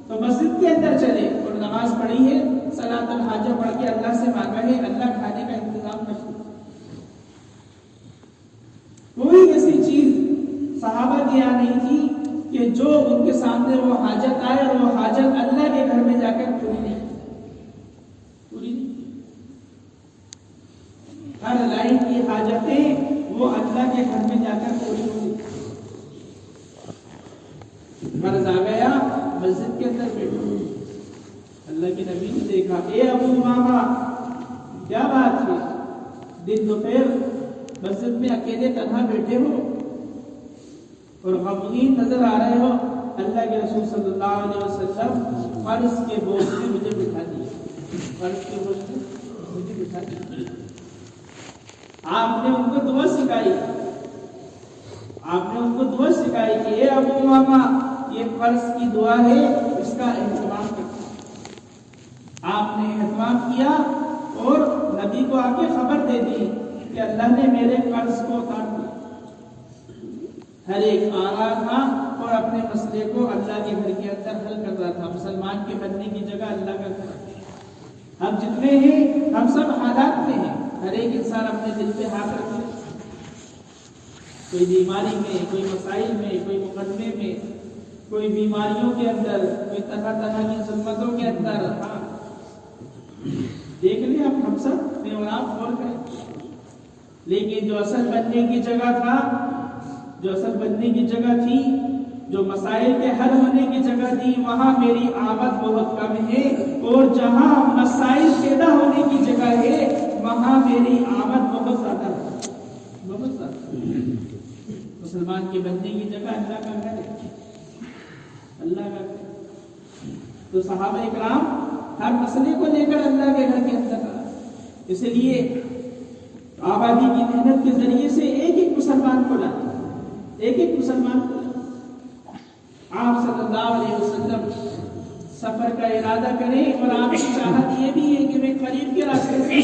تو مسجد کے اندر چلے اور نماز پڑھی ہے, صلاۃ الحاجہ پڑھ کے اللہ سے مانگا ہے اللہ کھانے کا انتظام کر دے. کوئی ایسی چیز صحابہ کی یہاں نہیں تھی کہ جو ان کے سامنے وہ حاجت آئے اور وہ حاجت اللہ کے گھر میں جا کر پوری نہیں. ہر لائن کی حاجتیں وہ اللہ کے گھر میں جا کر پوری ہوئی. مرض آ گیا, مسجد کے اندر بیٹھو, اللہ کے نبی نے دیکھا, اے ابو امامہ کیا بات ہے, دن دوپہر مسجد میں اکیلے تنہا بیٹھے ہو اور غمگین نظر آ رہے ہو. اللہ کے رسول صلی اللہ علیہ وسلم فرض کے بوجھ سے مجھے بٹھا دیا, فرض کے بوجھ سے مجھے بٹھا دیا. آپ نے ان کو دعا سکھائی, آپ نے ان کو دعا سکھائی کہ اے ابو امامہ یہ فرض کی دعا ہے, اس کا اہتمام کرنا. آپ نے اہتمام کیا اور نبی کو آ کے خبر دے دی کہ اللہ نے میرے فرض کو اتار دیا. ہر ایک آ رہا تھا اور اپنے مسئلے کو اللہ کے گھر کے اندر حل کر رہا تھا. مسلمان کے بننے کی جگہ اللہ کا گھر. ہم جتنے ہیں ہم سب حالات میں ہیں. ہر ایک انسان اپنے دل پہ ہاتھ رکھے, کوئی بیماری میں, کوئی مسائل میں, کوئی مقدمے میں, کوئی بیماریوں کے اندر, کوئی طرح طرح کی ظلمتوں کے اندر. ہاں دیکھ لیں آپ, ہم سب میں اور آپ غور کریں. لیکن جو اصل بننے کی جگہ تھا, جو اصل بننے کی جگہ تھی, جو مسائل کے حل ہونے کی جگہ تھی, وہاں میری آمد بہت کم ہے. اور جہاں مسائل پیدا ہونے کی جگہ ہے وہاں میری آمد بہت زیادہ ہے, بہت زیادہ. مسلمان کے بننے کی جگہ اللہ کا گھر ہے, اللہ کا گھر. تو صحابہ اکرام ہر مسئلے کو لے کر اللہ کے گھر کے اندر آئے. اس لیے آبادی کی محنت کے ذریعے سے ایک ایک مسلمان کو لانا, ایک ایک مسلمان کو لانا. آپ صلی اللہ علیہ وسلم سفر کا ارادہ کریں اور آپ کی چاہت یہ بھی ہے کہ میں قریب کے راستے سے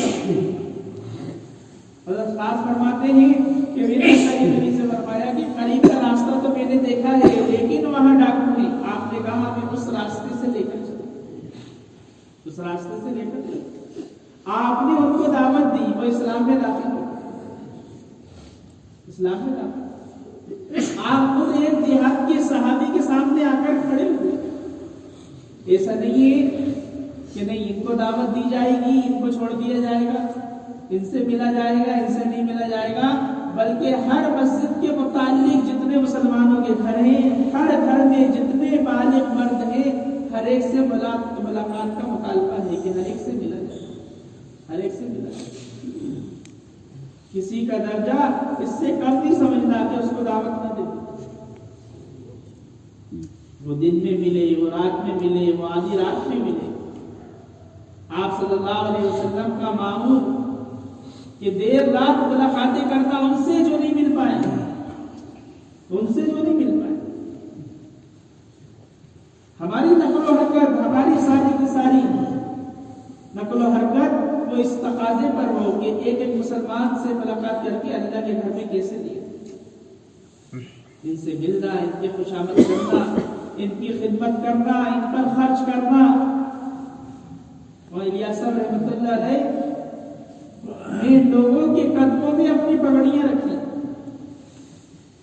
حضرت خاص فرماتے ہیں کہ میرے نبی سے فرمایا کہ قریب کا راستہ تو میں نے دیکھا ہے لیکن وہاں ڈاکو نہیں. آپ نے کہا ہمیں اس راستے سے لے کر چلو, اس راستے سے لے کر چلو. آپ نے ان کو دعوت دی, وہ اسلام میں داخل ہو, اسلام میں داخل. آپ خود ایک دیہات کے صحابی کے سامنے آ کر کھڑے ہوئے. ایسا نہیں ہے کہ نہیں ان کو دعوت دی جائے گی, ان کو چھوڑ دیا جائے گا, ان سے ملا جائے گا, ان سے نہیں ملا جائے گا, بلکہ ہر مسجد کے متعلق جتنے مسلمانوں کے گھر ہیں, ہر گھر میں جتنے بالغ مرد ہیں, ہر ایک سے ملاقات کا مطالبہ ہے کہ ہر ایک سے ملا جائے, ہر ایک سے ملا جائے. کسی کا درجہ اس سے کم نہیں سمجھنا کہ اس کو دعوت نہ دے. وہ دن میں ملے, وہ رات میں ملے, وہ آدھی رات میں ملے. آپ صلی اللہ علیہ وسلم کا معمول کہ دیر رات ملاقاتیں کرتا ان سے جو نہیں مل پائے, ان سے جو نہیں مل پائے. ہماری نقل و حرکت, ہماری ساری کی ساری نقل و حرکت وہ اس تقاضے پر ہو کہ ایک ایک مسلمان سے ملاقات کر کے اللہ کے گھر میں کیسے دیا, ان سے ملنا, ان کی خوشامد کرنا, ان کی خدمت کرنا, ان پر خرچ کرنا. اور الیاس صاحب رحمۃ اللہ علیہ نے لوگوں کے قدموں میں اپنی پگڑیاں رکھی,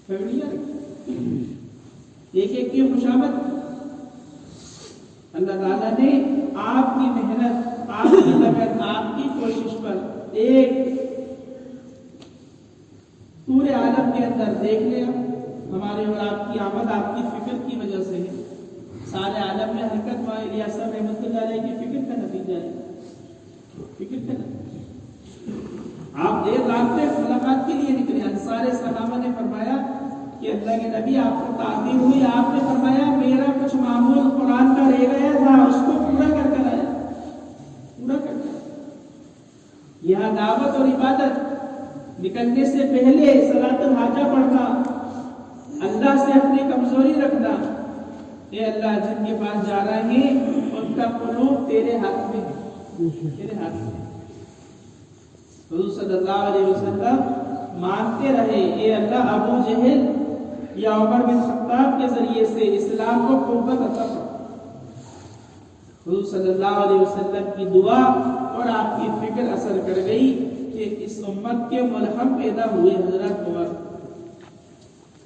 پگڑیاں رکھی, ایک ایک کی خوشامد. اللہ تعالیٰ نے آپ کی محنت, آپ کی لگن, آپ کی کوشش پر ایک پورے عالم کے اندر دیکھ لیا. ہمارے اور آپ کی آمد آپ کی فکر کی وجہ سے ہے. سارے عالم میں حرکت الیاس رحمۃ اللہ علیہ کی فکر کا نتیجہ ہے, فکر کا نتیجہ. آپ دیر رات میں ملاقات کے لیے نکلے. انصار صحابہ نے فرمایا کہ اللہ کے نبی آپ کو تعبیر ہوئی, آپ نے فرمایا میرا کچھ معمول قرآن کا رہ گیا تھا, اس کو پورا کر کر آیا, پورا کر کر. یہاں دعوت اور عبادت نکلنے سے پہلے صلاۃ الحاجہ پڑھنا, اللہ سے اپنی کمزوری رکھنا. اے اللہ جن کے پاس جا رہے ہیں ان کا قلوب تیرے ہاتھ میں ہے, تیرے ہاتھ میں. حضور صلی اللہ علیہ وسلم مانتے رہے اے اللہ ابو جہل یا عمر بن خطاب کے ذریعے سے اسلام کو قوت عطا فرما. حضور صلی اللہ علیہ وسلم کی دعا اور آپ کی فکر اثر کر گئی کہ اس امت کے ملہم پیدا ہوئے حضرت عمر,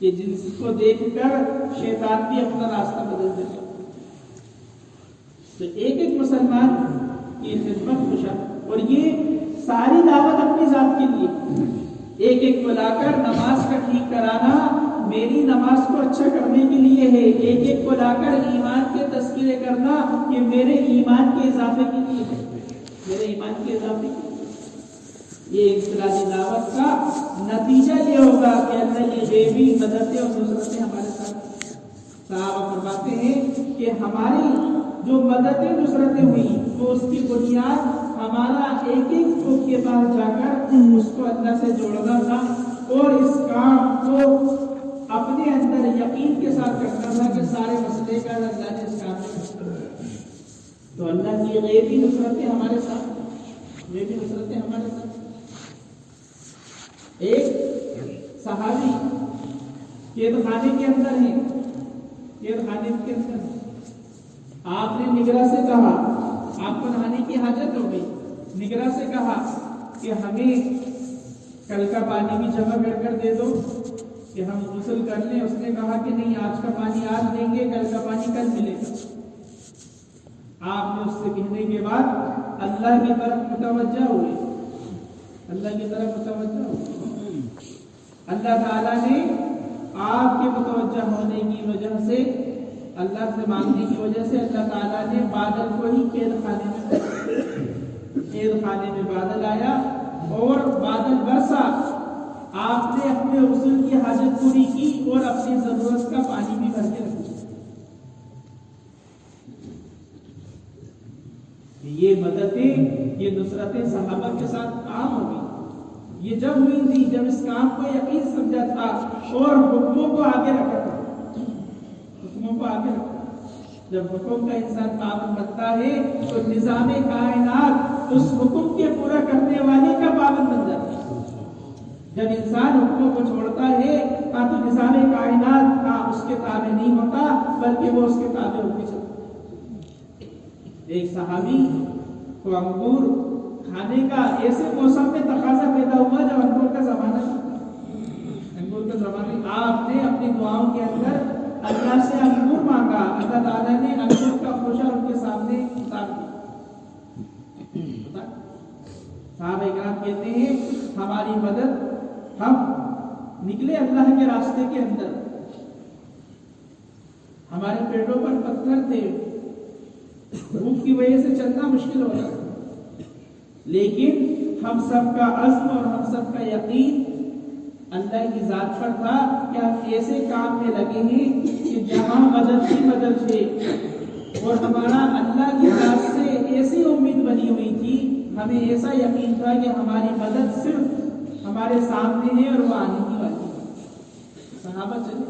کہ جن کو دیکھ کر شیطان بھی اپنا راستہ بدل دیتا. تو ایک ایک مسلمان کی خدمت خوشا, اور یہ ساری دعوت اپنی ذات کے لیے, ایک ایک کو لا کر نماز کا ٹھیک کرانا میری نماز کو اچھا کرنے کے لیے ہے, ایک ایک کو لا کر ایمان کے تذکرے کرنا یہ میرے ایمان کے اضافے کے لیے ہے, میرے ایمان کے اضافے کے لیے. یہ انفرادی دعوت کا نتیجہ یہ ہوگا کہ اللہ کی غیبی مددیں اور نصرتیں ہمارے ساتھ. صحابہ فرماتے ہیں کہ ہماری جو مددیں نصرتیں ہوئی تو اس کی بنیاد ہمارا ایک ایک کو کے پاس جا کر اس کو اللہ سے جوڑنا تھا, اور اس کام کو اپنے اندر یقین کے ساتھ کرنا تھا کہ سارے مسئلے کا اللہ نے اس کام میں. تو اللہ کی غیبی نصرتیں ہمارے ساتھ, غیبی نصرتیں ہمارے ساتھ. ایک صحابی قید خانے کے اندر ہیں, قید خانے کے اندر آپ نے نگراں سے کہا, آپ کو نہانے کی حاجت ہو گئی, نگراں سے کہا کہ ہمیں کل کا پانی بھی جمع کر کر دے دو کہ ہم غسل کر لیں. اس نے کہا کہ نہیں, آج کا پانی آج دیں گے, کل کا پانی کل ملے گا. آپ نے اس سے کہنے کے بعد اللہ کی طرف متوجہ ہوئے, اللہ کی طرف متوجہ ہوئے. اللہ تعالیٰ نے آپ کے متوجہ ہونے کی وجہ سے, اللہ سے مانگنے کی وجہ سے اللہ تعالیٰ نے بادل کو ہی قید خانے میں بادل آیا اور بادل برسا. آپ نے اپنے غسل کی حاجت پوری کی اور اپنی ضرورت کا پانی بھی بھر کے رکھا. یہ مددیں, یہ نصرتیں صحابہ کے ساتھ عام ہو گئی. یہ جب ہوئی تھی جب اس کام کو یقین سمجھا تھا اور حکموں کو آگے رکھا تھا, حکموں کو آگے رکھا. جب حکم کا انسان پابند بنتا ہے تو نظام کائنات اس حکم کے پورا کرنے والے کا پابند بن جاتا ہے. جب انسان حکموں کو چھوڑتا ہے تو نظام کائنات اس کے تابع نہیں ہوتا بلکہ وہ اس کے تابع ہو کے چلتا. ایک صحابی کو انگور کھانے کا ایسے موسم میں تقاضا پیدا ہوا جب انگور کا زمانہ تھا. انگور کا زمانہ, آپ نے اپنی دعاؤں کے اندر اللہ سے انگور مانگا, اللہ تعالیٰ نے انگور کا خوشہ ان کے سامنے اتار دیا. صحابہ کرام کہتے ہیں ہماری مدد, ہم نکلے اللہ کے راستے کے اندر, ہمارے پیٹوں پر پتھر تھے, بھوک کی وجہ سے چلنا مشکل ہو رہا, لیکن ہم سب کا عزم اور ہم سب کا یقین اللہ کی ذات پر تھا کہ ہم ایسے کام میں لگے ہیں کہ جہاں مدد کی مدد ہے, اور ہمارا اللہ کی ذات سے ایسی امید بنی ہوئی تھی, ہمیں ایسا یقین تھا کہ ہماری مدد صرف ہمارے سامنے ہے اور وہ آنے کی والی ہے. صحابہ چلے,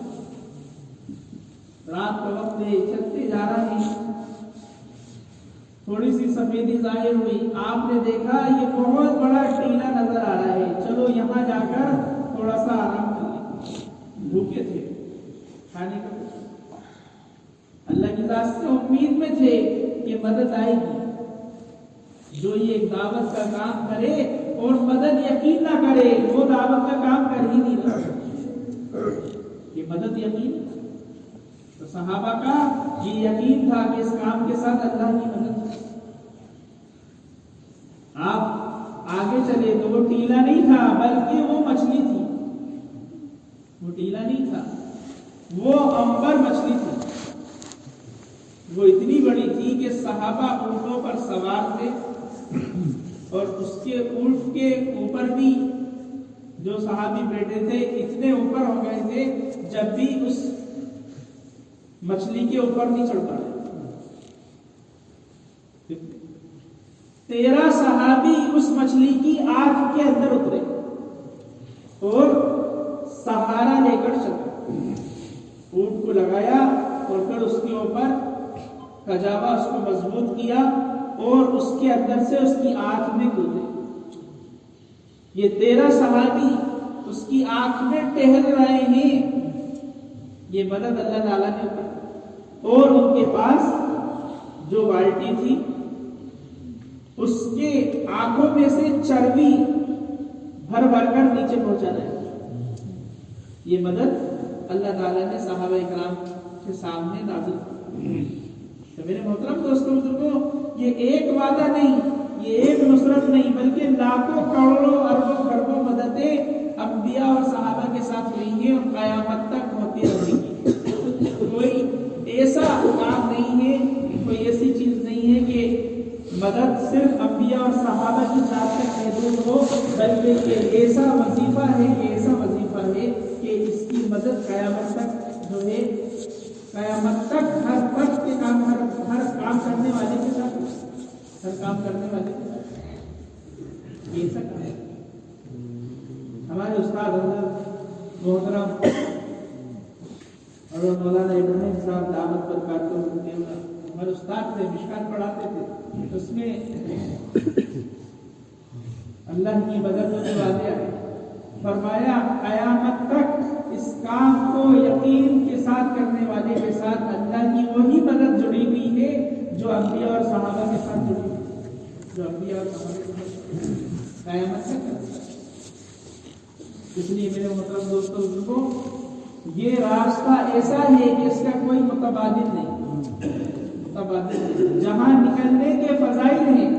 رات کا وقت ہے, چلتے جا رہے ہیں, تھوڑی سی سفیدی ظاہر ہوئی, آپ نے دیکھا یہ بہت بڑا ٹیلا نظر آ رہا ہے, چلو یہاں جا کر تھوڑا سا آرام کر لیں. بھوکے تھے, کھانے کا اللہ کی ذات سے امید میں تھے کہ مدد آئے گی. جو یہ دعوت کا کام کرے اور مدد یقین نہ کرے وہ دعوت کا کام کر ہی نہیں رہا. یہ مدد یقین, تو صحابہ کا یہ یقین تھا کہ اس کام کے ساتھ اللہ کی مدد. آپ آگے چلے تو وہ ٹیلا نہیں تھا بلکہ وہ مچھلی تھی. وہ ٹیلا نہیں تھا, وہ عنبر مچھلی تھی. وہ اتنی بڑی تھی کہ صحابہ اونٹوں پر سوار تھے, اور اس کے اونٹ کے اوپر بھی جو صحابی بیٹھے تھے اتنے اوپر ہو گئے تھے جب بھی اس مچھلی کے اوپر نہیں چڑھ پا رہے. 13 صحابی اس مچھلی کی آنکھ کے اندر اترے اور سہارا لے کر چلے. اونٹ کو لگایا اور پھر اس کے اوپر کجاوا اس کو مضبوط کیا اور اس کے اندر سے اس کی آنکھ میں کودے. یہ 13 صحابی اس کی آنکھ میں ٹہل رہے ہیں. یہ مدد اللہ تعالیٰ نے کی. اور ان کے پاس جو بالٹی تھی اس کے آنکھوں میں سے چربی بھر بھر کر نیچے پہنچا رہے. یہ مدد اللہ تعالیٰ نے صحابہ اکرام کے سامنے نازل کی. تو میرے محترم دوستوں بزرگوں، یہ ایک وعدہ نہیں، یہ ایک نصرت نہیں، بلکہ لاکھوں کروڑوں اربوں خربوں مددیں انبیاء اور صحابہ کے ساتھ ہوئی ہیں اور قیامت تک ہوتی رہیں گی. کوئی ایسا کام نہیں ہے، کوئی ایسی چیز نہیں ہے کہ مدد صرف انبیاء اور صحابہ کی ذات تک محدود ہو، بلکہ یہ ایسا وظیفہ ہے کہ اس کی مدد قیامت تک جو ہے، قیامت تک ہر فرد کے کام، ہر کام کرنے والے کے ساتھ، ہر کام کرنے والے کے ساتھ یہ سکتا ہے. ہمارے استاد حضرت محترم اور مولانا ابراہیم صاحب دعوت پر کارکن ہوتے ہیں، ہمارے استاد سے مشکات پڑھاتے تھے. اس میں اللہ کی مدد ہونے والے آئے، فرمایا قیامت تک اس کام کو یقین کے ساتھ کرنے والے کے ساتھ اللہ کی وہی مدد جڑی ہوئی ہے جو انبیاء اور صحابہ کے ساتھ جڑی ہوئی ہے، جو انبیاء اور صحابہ کے ساتھ قیامت تک. اس لیے میرے محترم دوستوں بزرگوں، یہ راستہ ایسا ہے کہ اس کا کوئی متبادل نہیں. جہاں نکلنے کے فضائل ہیں،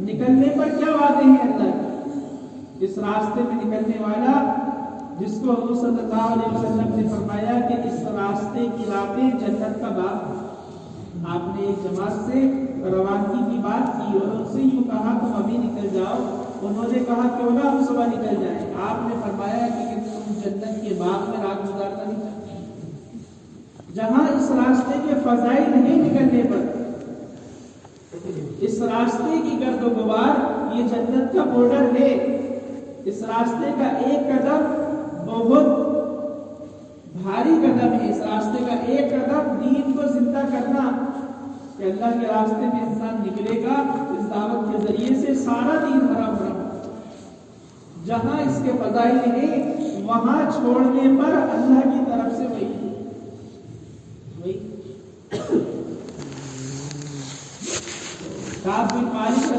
نکلنے پر کیا وعدے ہیں اللہ کے، اس راستے میں نکلنے والا جس کو حضور صلی اللہ علیہ وسلم نے فرمایا کہ اس راستے کی راتیں جنت کا باغ. آپ نے ایک جماعت سے روانگی کی بات کی اور ان سے یوں کہا تم ابھی نکل جاؤ. انہوں نے کہا کیوں نہ ہم صبح نکل جائیں. آپ نے فرمایا کہ تم جنت کے باغ میں رات گزارنا نہیں چاہتے. جہاں اس راستے کے فضائل نہیں نکلنے پر، اس راستے کی گرد و غبار یہ جنت کا بارڈر ہے. اس راستے کا ایک قدم بہت بھاری قدم ہے. اس راستے کا ایک قدم دین کو زندہ کرنا کہ اللہ کے راستے میں انسان نکلے گا، اس دعوت کے ذریعے سے سارا دین ہرا بھرا. جہاں اس کے فضائل ہیں وہاں چھوڑنے پر اللہ کی طرف سے وہی کعب بن مالک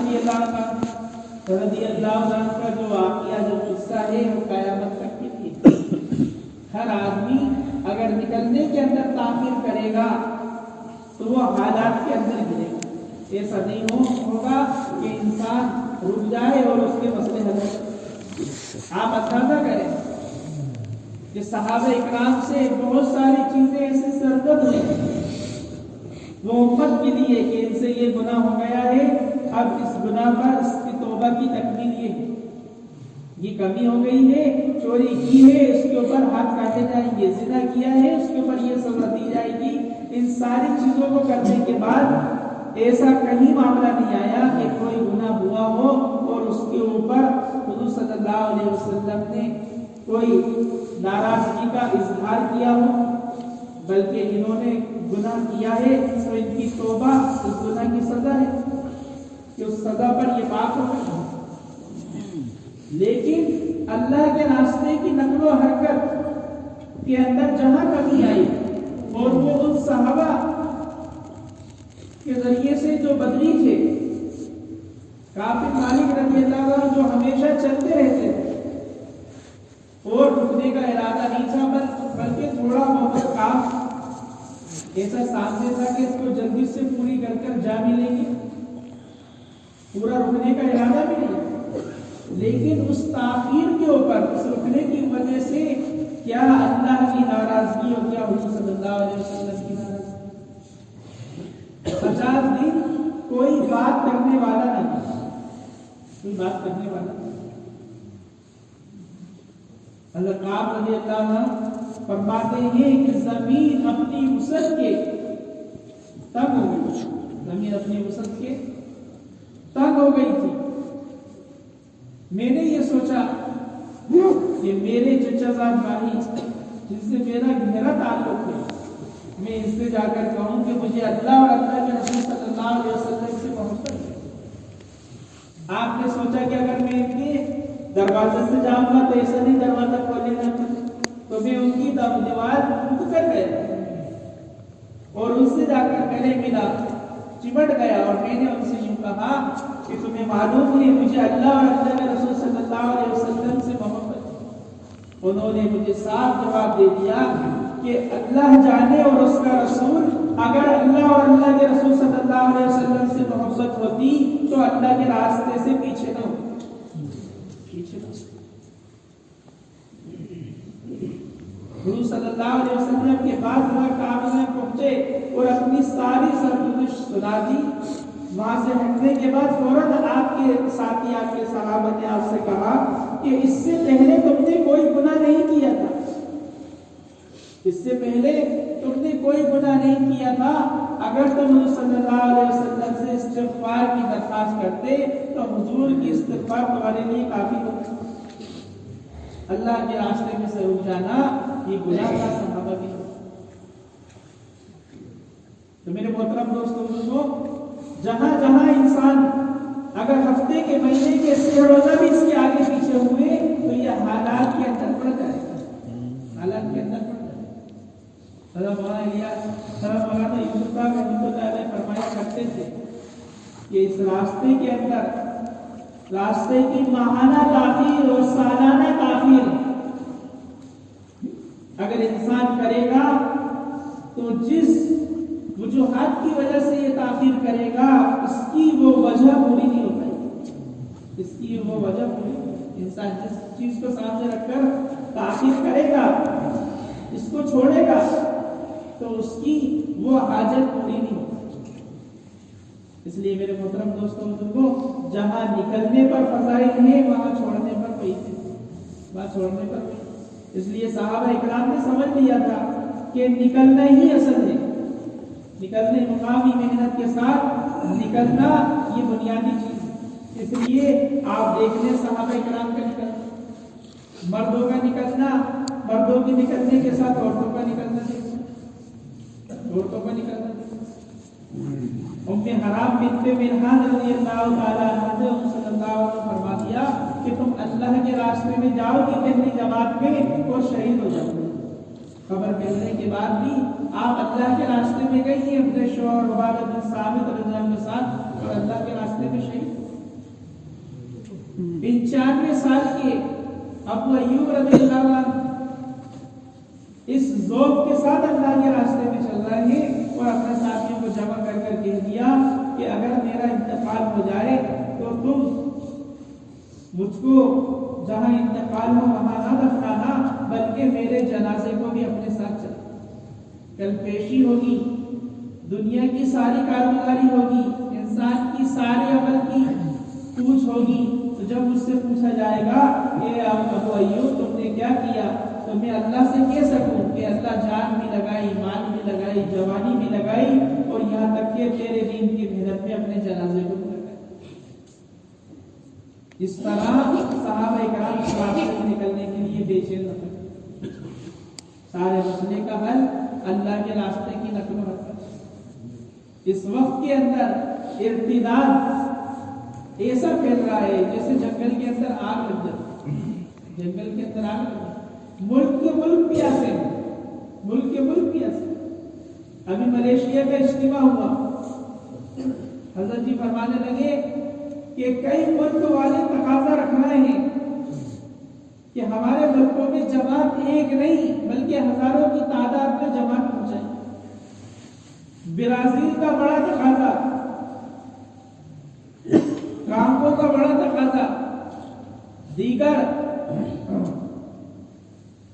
رضی اللہ عنہ کا جو واقعہ، جو قصہ ہے وہ قیامت تک کی تھی. ہر آدمی اگر نکلنے کے اندر تاخیر کرے گا تو وہ حالات کے اندر گرے گا. ایسا نہیں ہوگا کہ انسان رک جائے اور اس کے مسئلے حل ہو. آپ اندازہ کریں کہ صحابہ اکرام سے بہت ساری چیزیں ایسے سرزد ہوئی وہ امت کے لیے کہ ان سے یہ گناہ ہو گیا ہے، اب اس گناہ پر اس کی توبہ کی تکمیل یہ ہے، یہ کمی ہو گئی ہے، چوری کی ہے اس کے اوپر ہاتھ کاٹے جائیں گے، زنا کیا ہے اس کے اوپر یہ سزا دی جائے گی. ان ساری چیزوں کو کرنے کے بعد ایسا کہیں معاملہ نہیں آیا کہ کوئی گناہ ہوا ہو اور اس کے اوپر حضور صلی اللہ علیہ وسلم نے کوئی ناراضگی کا اظہار کیا ہو، بلکہ انہوں نے گناہ کیا ہے تو ان کی توبہ اس گناہ کی سزا ہے کہ اس سزا پر یہ پاک ہو گئے. لیکن اللہ کے راستے کی نقل و حرکت کے اندر جہاں کمی آئی اور وہ ان صحابہ کے ذریعے سے جو بدلی تھے، کعب بن مالک رضی اللہ عنہ جو ہمیشہ چلتے رہتے تھے اور رکنے کا ارادہ نہیں تھا، بلکہ تھوڑا بہت کام ایسا سامنے تھا کہ اس کو جلدی سے پوری کر جا بھی لیں گے، پورا رکنے کا ارادہ بھی نہیں. لیکن اس تاخیر کے اوپر، اس رکنے کی وجہ سے کیا اللہ کی ناراضگی اور کیا حضور صلی اللہ علیہ وسلم کی ناراضگی. 50 دن کوئی بات کرنے والا نہیں، کوئی بات کرنے والا؟ حضرت کعب رضی اللہ عنہ فرماتے ہیں کہ زمین اپنی وسعت کے تنگ ہو گئی، زمین اپنی وسعت کے تنگ ہو گئی تھی. میں نے یہ سوچا کہ میرے چچا بھائی جس سے میرا گہرا تعلق ہے، میں اس سے جا کر کہوں کہ مجھے اللہ اور اللہ کے رسول صلی اللہ علیہ وسلم سے محبت ہے. آپ نے سوچا کہ اگر میں ان کے دروازے سے جاؤں گا تو ایسا نہیں دروازہ کھولے گا، تو میں ان کی دیوار ٹوٹ کر گیا اور ان سے جا کر گلے ملا، چمٹ گیا اور میں نے ان سے یوں کہا کہ تمہیں معلوم ہے مجھے اللہ اور اللہ کے رسول صلی اللہ علیہ وسلم سے محبت ہے. انہوں نے مجھے صاف جواب دے دیا کہ اللہ جانے اور اس کا رسول، اگر اللہ اور اللہ کے رسول صلی اللہ علیہ وسلم سے محبت ہوتی تو اللہ کے راستے سے پیچھے نہ ہوتی. حضور صلی اللہ علیہ وسلم کے بعد کعبہ میں پہنچے اور اپنی ساری سرگزشت سنا دی. وہاں سے ہٹنے کے بعد فوراً آپ کے ساتھی، آپ کے صحابہ نے آپ سے کہا کہ اس سے پہلے تم نے کوئی گناہ نہیں کیا تھا، اس سے پہلے تم نے کوئی گناہ نہیں کیا تھا. اگر تم حضور صلی اللہ علیہ وسلم سے استغفار کی درخواست کرتے تو حضور کی استغفار تمہارے لیے کافی ہوتا. اللہ کے راستے میں سے رک جانا یہ گناہ کا صحابہ بھی ہے. تو میرے محترم دوستوں، جہاں جہاں انسان اگر ہفتے کے، مہینے کے، سہ روزہ بھی اس کے آگے پیچھے ہوئے تو یہ حالات کے اندر پڑ جائے گا، حالات کے اندر پڑ جائے گا. مولانا یوسف صاحب رحمۃ اللہ علیہ فرمایا کرتے تھے کہ اس راستے کے اندر، راستے کی ماہانہ تعطیل اور سالانہ تعطیل اگر انسان کرے گا تو جس وجوہات کی وجہ سے یہ تاخیر کرے گا اس کی وہ وجہ پوری نہیں ہو پائے گی، اس کی وہ وجہ پوری نہیں. انسان جس چیز کو سامنے رکھ کر تاخیر کرے گا، اس کو چھوڑے گا تو اس کی وہ حاجت پوری نہیں ہو پائے گی. اس لیے میرے محترم دوستوں بزرگوں، جہاں نکلنے پر فضائل ہیں وہاں چھوڑنے پر کوئی نہیں، وہاں چھوڑنے پر کوئی. اس لیے صحابہ اکرام نے سمجھ لیا تھا کہ نکلنا ہی اصل ہے، نکلنے مقامی محنت کے ساتھ نکلنا یہ بنیادی چیز ہے. اس لیے آپ دیکھ لیں صحابہ اکرام کا نکلنا، مردوں کا نکلنا، مردوں کے نکلنے کے ساتھ عورتوں کا نکلنا، عورتوں کا نکلنا. ام حرام بنت ملحان رضی اللہ تعالیٰ عنہ نے صلی اللہ علیہ وسلم فرما دیا کہ تم اللہ کے راستے میں جاؤ گی پہلی جماعت میں اور شہید ہو جاؤ گے. خبر ملنے کے بعد بھی آپ اللہ کے راستے میں گئی ہیں اپنے شوہر عبادہ بن ثابت رضی اللہ عنہ کے ساتھ اور اللہ کے راستے میں شہید. 95 سال کے ابو ایوب رضی اللہ عنہ اس ذوق کے ساتھ اللہ کے راستے میں چل رہے ہیں اور اپنے ساتھیوں کو جمع کر کر کہہ دیا کہ اگر میرا انتقال ہو جائے تو تم مجھ کو جہاں انتقال ہو وہاں نہ دفنانا بلکہ میرے جنازے کو بھی اپنے ساتھ چلا. کل پیشی ہوگی، دنیا کی ساری کاروباری ہوگی، انسان کی سارے عمل کی پوچھ ہوگی، تو جب مجھ سے پوچھا جائے گا کہ ابو ایوب تم نے کیا کیا، تو میں اللہ سے کہہ سکوں کہ اللہ جان بھی لگائی، مال بھی لگائی، جوانی بھی لگائی اور یہاں تک کہ تیرے دین کی محنت میں اپنے جنازے کو بھی لگائی. اس طرح صحابہ اکرام اس راستے سے نکلنے کے لیے بے چین رہے. سارے مسئلے کا حل اللہ کے راستے کی نقل و حرکت. اس وقت کے اندر ارتداد ایسا پھیل رہا ہے جیسے جنگل کے اندر آگ لگ جاتی، جنگل کے اندر آگ لگ جاتی. ملک کے ملک پیاسے ہیں، ملک کے ملک پیاسے. ابھی ملیشیا کا اجتماع ہوا، حضرت جی فرمانے لگے کہ کئی ملک والے تقاضا رکھ رہے ہیں کہ ہمارے ملکوں میں جماعت ایک نہیں بلکہ ہزاروں کی تعداد میں جماعت پہنچائے. برازیل کا بڑا تقاضا، کانگو کا بڑا تقاضا، دیگر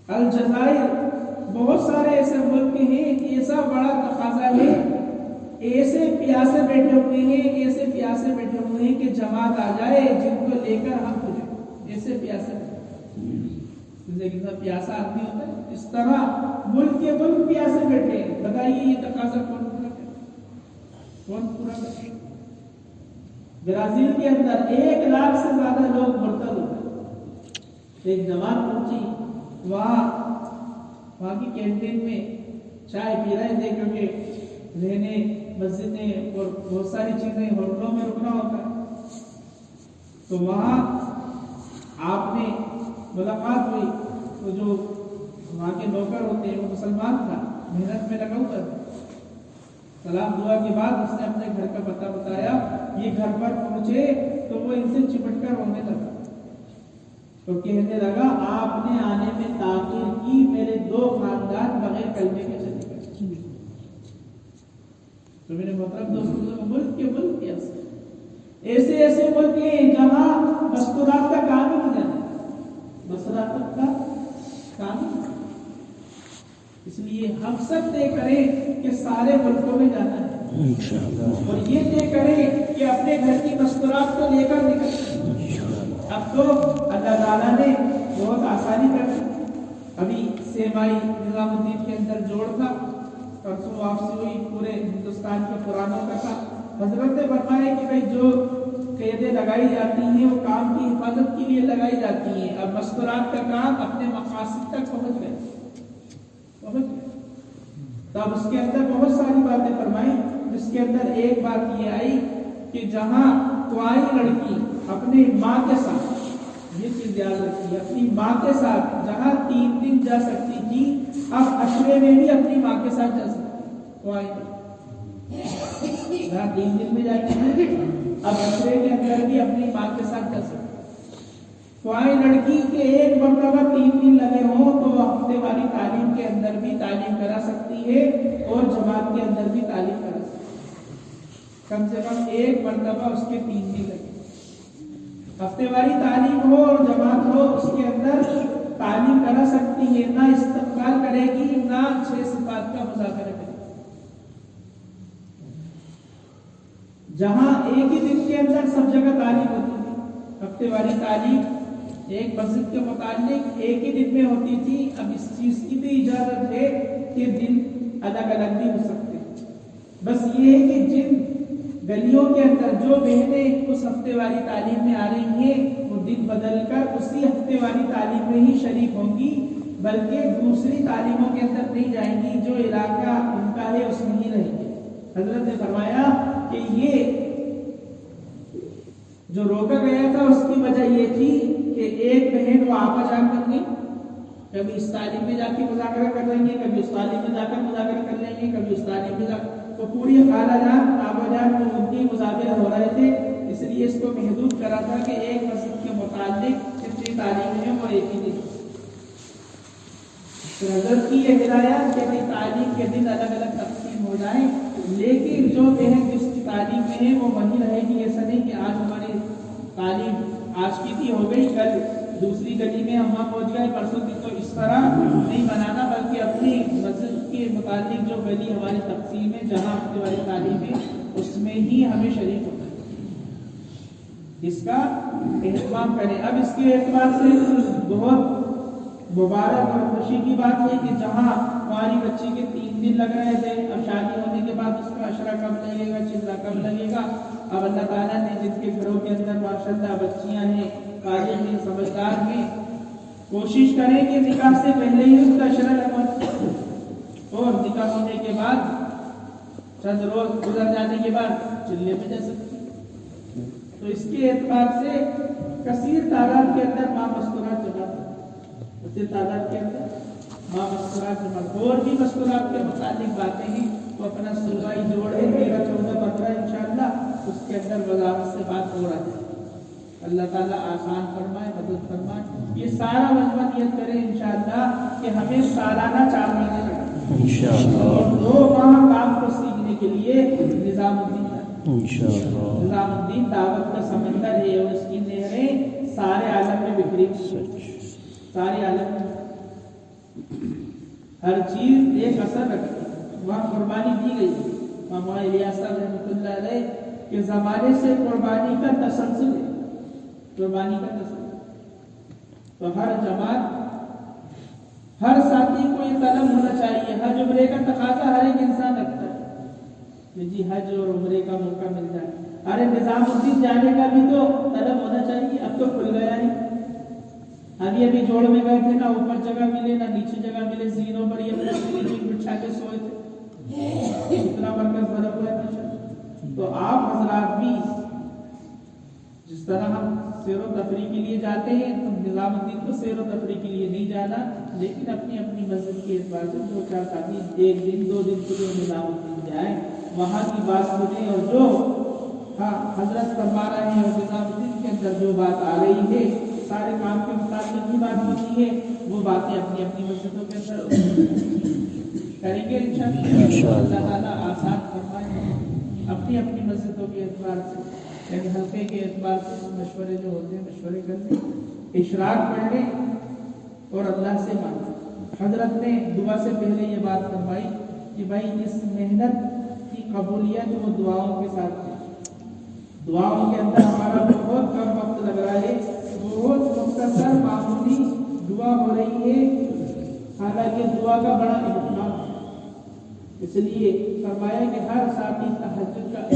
الجزائر، بہت سارے ایسے ملک ہیں، ایسا بڑا تقاضا ہے، ایسے پیاسے بیٹھے ہوئے ہیں، ایسے پیاسے پیاسے بیٹھے ہوئے ہیں کہ جماعت آ جائے جن کو لے کر ہم تجھے ایسے پیاسے زندگی میں پیاسا آدمی ہوتا ہے، اس طرح ملک کے ملک پیاسے بیٹھے ہیں. بتائیے یہ تقاضا کون پورا کرے؟ کون پورا کرے؟ برازیل کے اندر 1 لاکھ سے زیادہ لوگ مرتد ہو گئے. ایک جماعت پہنچی، وہاں کی کینٹین میں چائے پی رہے تھے، کیونکہ رہنے مسجدیں اور بہت ساری چیزیں ہوٹلوں میں رکنا ہوتا ہے. تو وہاں آپ نے ملاقات ہوئی، تو جو وہاں کے نوکر ہوتے ہیں وہ مسلمان تھا، محنت میں لگا ہوا تھا. سلام دعا کے بعد اس نے اپنے گھر کا پتہ بتایا. یہ گھر پر پہنچے تو وہ ان سے چپٹ کر رونے لگا، تو کہنے لگا آپ نے آنے میں تاخیر کی، میرے 2 خاندان بغیر کلمے کے چلے گئے. تو میرے محترم دوستوں، ملک کے ملک ایسے ایسے ملک ہیں جہاں مستورات کا کام ہی نہیں جانا، مسرات کا کام ہی نہیں. اس لیے ہم سب طے کریں کہ سارے ملکوں میں جانا ہے اور یہ طے کریں کہ اپنے گھر کی مستورات کو لے کر نکلیں. اب تو اللہ تعالیٰ نے بہت آسانی کر دی. ابھی سیمائی نظام الدین کے اندر جوڑ تھا، پرسوں واپسی ہوئی، پورے ہندوستان کے قرآنوں کا تھا. حضرت نے فرمایا کہ بھائی جو قیدیں لگائی جاتی ہیں وہ کام کی حفاظت کے لیے لگائی جاتی ہیں. اب مستورات کا کام اپنے مقاصد تک پہنچ گئے. تب اس کے اندر بہت ساری باتیں فرمائی، جس کے اندر ایک بات یہ آئی کہ جہاں کوئی لڑکی اپنی ماں کے ساتھ، یہ چیز یاد رکھیے، اپنی ماں کے ساتھ جہاں 3 دن جا سکتی تھی، اب عشرے میں بھی اپنی ماں کے ساتھ جا سکتی. کوئی جہاں 3 دن میں جاتی تھی، اب عشرے کے اندر بھی اپنی ماں کے ساتھ جا سکتی. کوئی لڑکی کے ایک مرتبہ 3 دن لگے ہوں تو وہ ہفتے والی تعلیم کے اندر بھی تعلیم کرا سکتی ہے اور جماعت کے اندر بھی تعلیم کرا سکتی ہے. کم سے کم ایک مرتبہ اس کے 3 دن لگے. ہفتے والی تعلیم ہو اور جماعت ہو، اس کے اندر تعلیم کرا سکتی ہے. نہ استقبال کرے گی، نہ 6 صفات کا مذاکرہ کرے گی. جہاں ایک ہی دن کے اندر سب جگہ تعلیم ہوتی تھی، ہفتے والی تعلیم ایک مسجد کے متعلق ایک ہی دن میں ہوتی تھی. اب اس چیز کی بھی اجازت ہے کہ دن الگ الگ بھی ہو سکتے. بس یہ ہے کہ جن گلیوں کے اندر جو بہنیں اس ہفتے والی تعلیم میں آ رہی ہیں، وہ دن بدل کر اسی ہفتے والی تعلیم میں ہی شریک ہوں گی، بلکہ دوسری تعلیموں کے اندر نہیں جائیں گی. جو علاقہ ان کا ہے اس میں ہی رہیں گے. حضرت نے فرمایا کہ یہ جو روکا گیا تھا اس کی وجہ یہ تھی کہ ایک بہن وہ آپا جان بن گئی، کبھی اس تعلیم میں جا کے مذاکرہ کر لیں گے، کبھی اس تعلیم میں جا کر مذاکرہ کر لیں گے، کبھی اس تعلیم میں جا کر، تو پوری خالہ جان آپا جان کو ان کی مذاکرہ ہو رہے تھے. اس لیے اس کو محدود کرا تھا کہ ایک مسجد کے متعلق جتنی تعلیم ہے وہ ایک ہی دن. حضرت کی یہ ہدایت کہ تعلیم کے دن الگ الگ تقسیم ہو جائیں، لیکن جو بہن جس کی تعلیم میں ہے وہ وہیں رہے گی. ایسا نہیں کہ آج ہماری تعلیم آج کی تھی ہو گئی، کل دوسری گلی میں ہم وہاں پہنچ گئے، پرسوں کی. تو اس طرح نہیں بنانا، بلکہ اپنی مسجد کے متعلق جو گلی ہماری تقسیم ہے، جہاں ہفتے والی تعلیم ہے، اس میں ہی ہمیں شریک ہونا ہے. اس کا اہتمام کریں. اب اس کے اعتبار سے بہت مبارک اور خوشی کی بات ہے کہ جہاں ہماری بچی کے 3 دن لگ رہے تھے، اب شادی ہونے کے بعد اس کا عشرہ کب لگے گا، چندہ کب لگے گا. اب اللہ تعالیٰ نے جن کے گھروں کے اندر ماشاءاللہ بچیاں ہیں، قادر ہیں، سمجھدار ہیں، کوشش کریں کہ نکاح سے پہلے ہی اس کا عشرہ لگوائیں، اور نکاح ہونے کے بعد چند روز گزر جانے کے بعد چلے میں جا سکتی. تو اس کے اعتبار سے کثیر تعداد کے اندر ماں مستورات جمع، کثیر تعداد کے اندر ماں مستورات جمع. اور بھی مستورات کے متعلق باتیں ہیں، تو اپنا صوبائی جوڑ ہے 13، 14، 15 انشاءاللہ اس کے اندر وضاحت سے بات ہو رہا ہے. اللہ تعالیٰ آسان فرمائے، مدد فرمائے. یہ سارا مجمع نیت کریں انشاءاللہ کہ ہمیں سالانہ 4 مہینے لگیں انشاءاللہ، اور 2 ماہ کام کو سیکھنے کے لیے نظام الدین انشاءاللہ. نظام الدین دعوت کا سمندر ہے اور اس کی نہریں سارے عالم میں بکھری، سارے عالم میں ہر چیز ایک اثر رکھتی ہے. وہاں قربانی دی گئی. مولانا الیاس صاحب رحمۃ اللہ علیہ کہ زمانے سے قربانی کا تسلسل ہے، قربانی کا تسلسل۔ تو ہر جماعت، ہر ساتھی کو یہ طلب ہونا چاہیے۔ حج عمرے کا تقاضا ہر ایک انسان رکھتا ہے کہ جی حج اور عمرے کا موقع مل جائے۔ ارے نظام الدین جانے کا بھی تو طلب ہونا چاہیے، اب تو کھل گیا نہیں۔ ابھی جوڑ میں گئے تھے، نہ اوپر جگہ ملے نہ نیچے جگہ ملے، زینوں پر یہ بچھا کے سوئے تھے، اتنا مرکز بنا ہوا ہے۔ تو آپ حضرات بھی جس طرح ہم سیر و تفریح کے لیے جاتے ہیں، تو نظام الدین کو سیر و تفریح کے لیے نہیں جانا، لیکن اپنی اپنی مسجد کے اعتبار سے دو چار ساتھی ایک دن دو دن کے لیے نظام الدین جائیں، وہاں کی بات سنیں، اور جو حضرت فرما رہے ہیں اور نظام الدین کے اندر جو بات آ رہی ہے، سارے کام کے مطابق کی بات ہوتی ہے، وہ باتیں اپنی اپنی مسجدوں کے اندر کریں گے انشاءاللہ۔ اللہ تعالیٰ آسان فرمائے اپنی اپنی مسجدوں کے اعتبار سے، یعنی حلقے کے اعتبار سے مشورے جو ہوتے ہیں مشورے کرنے، اشراق پڑھنے اور اللہ سے مانگنے۔ حضرت نے دعا سے پہلے یہ بات فرمائی کہ بھائی اس محنت کی قبولیت وہ دعاؤں کے ساتھ ہے۔ دعاؤں کے اندر ہمارا بہت کم وقت لگ رہا ہے، بہت مختصر معمولی دعا ہو رہی ہے، حالانکہ دعا کا بڑا اہتمام ہے۔ اس لیے فرمایا کہ ہر ساتھی تہجد کا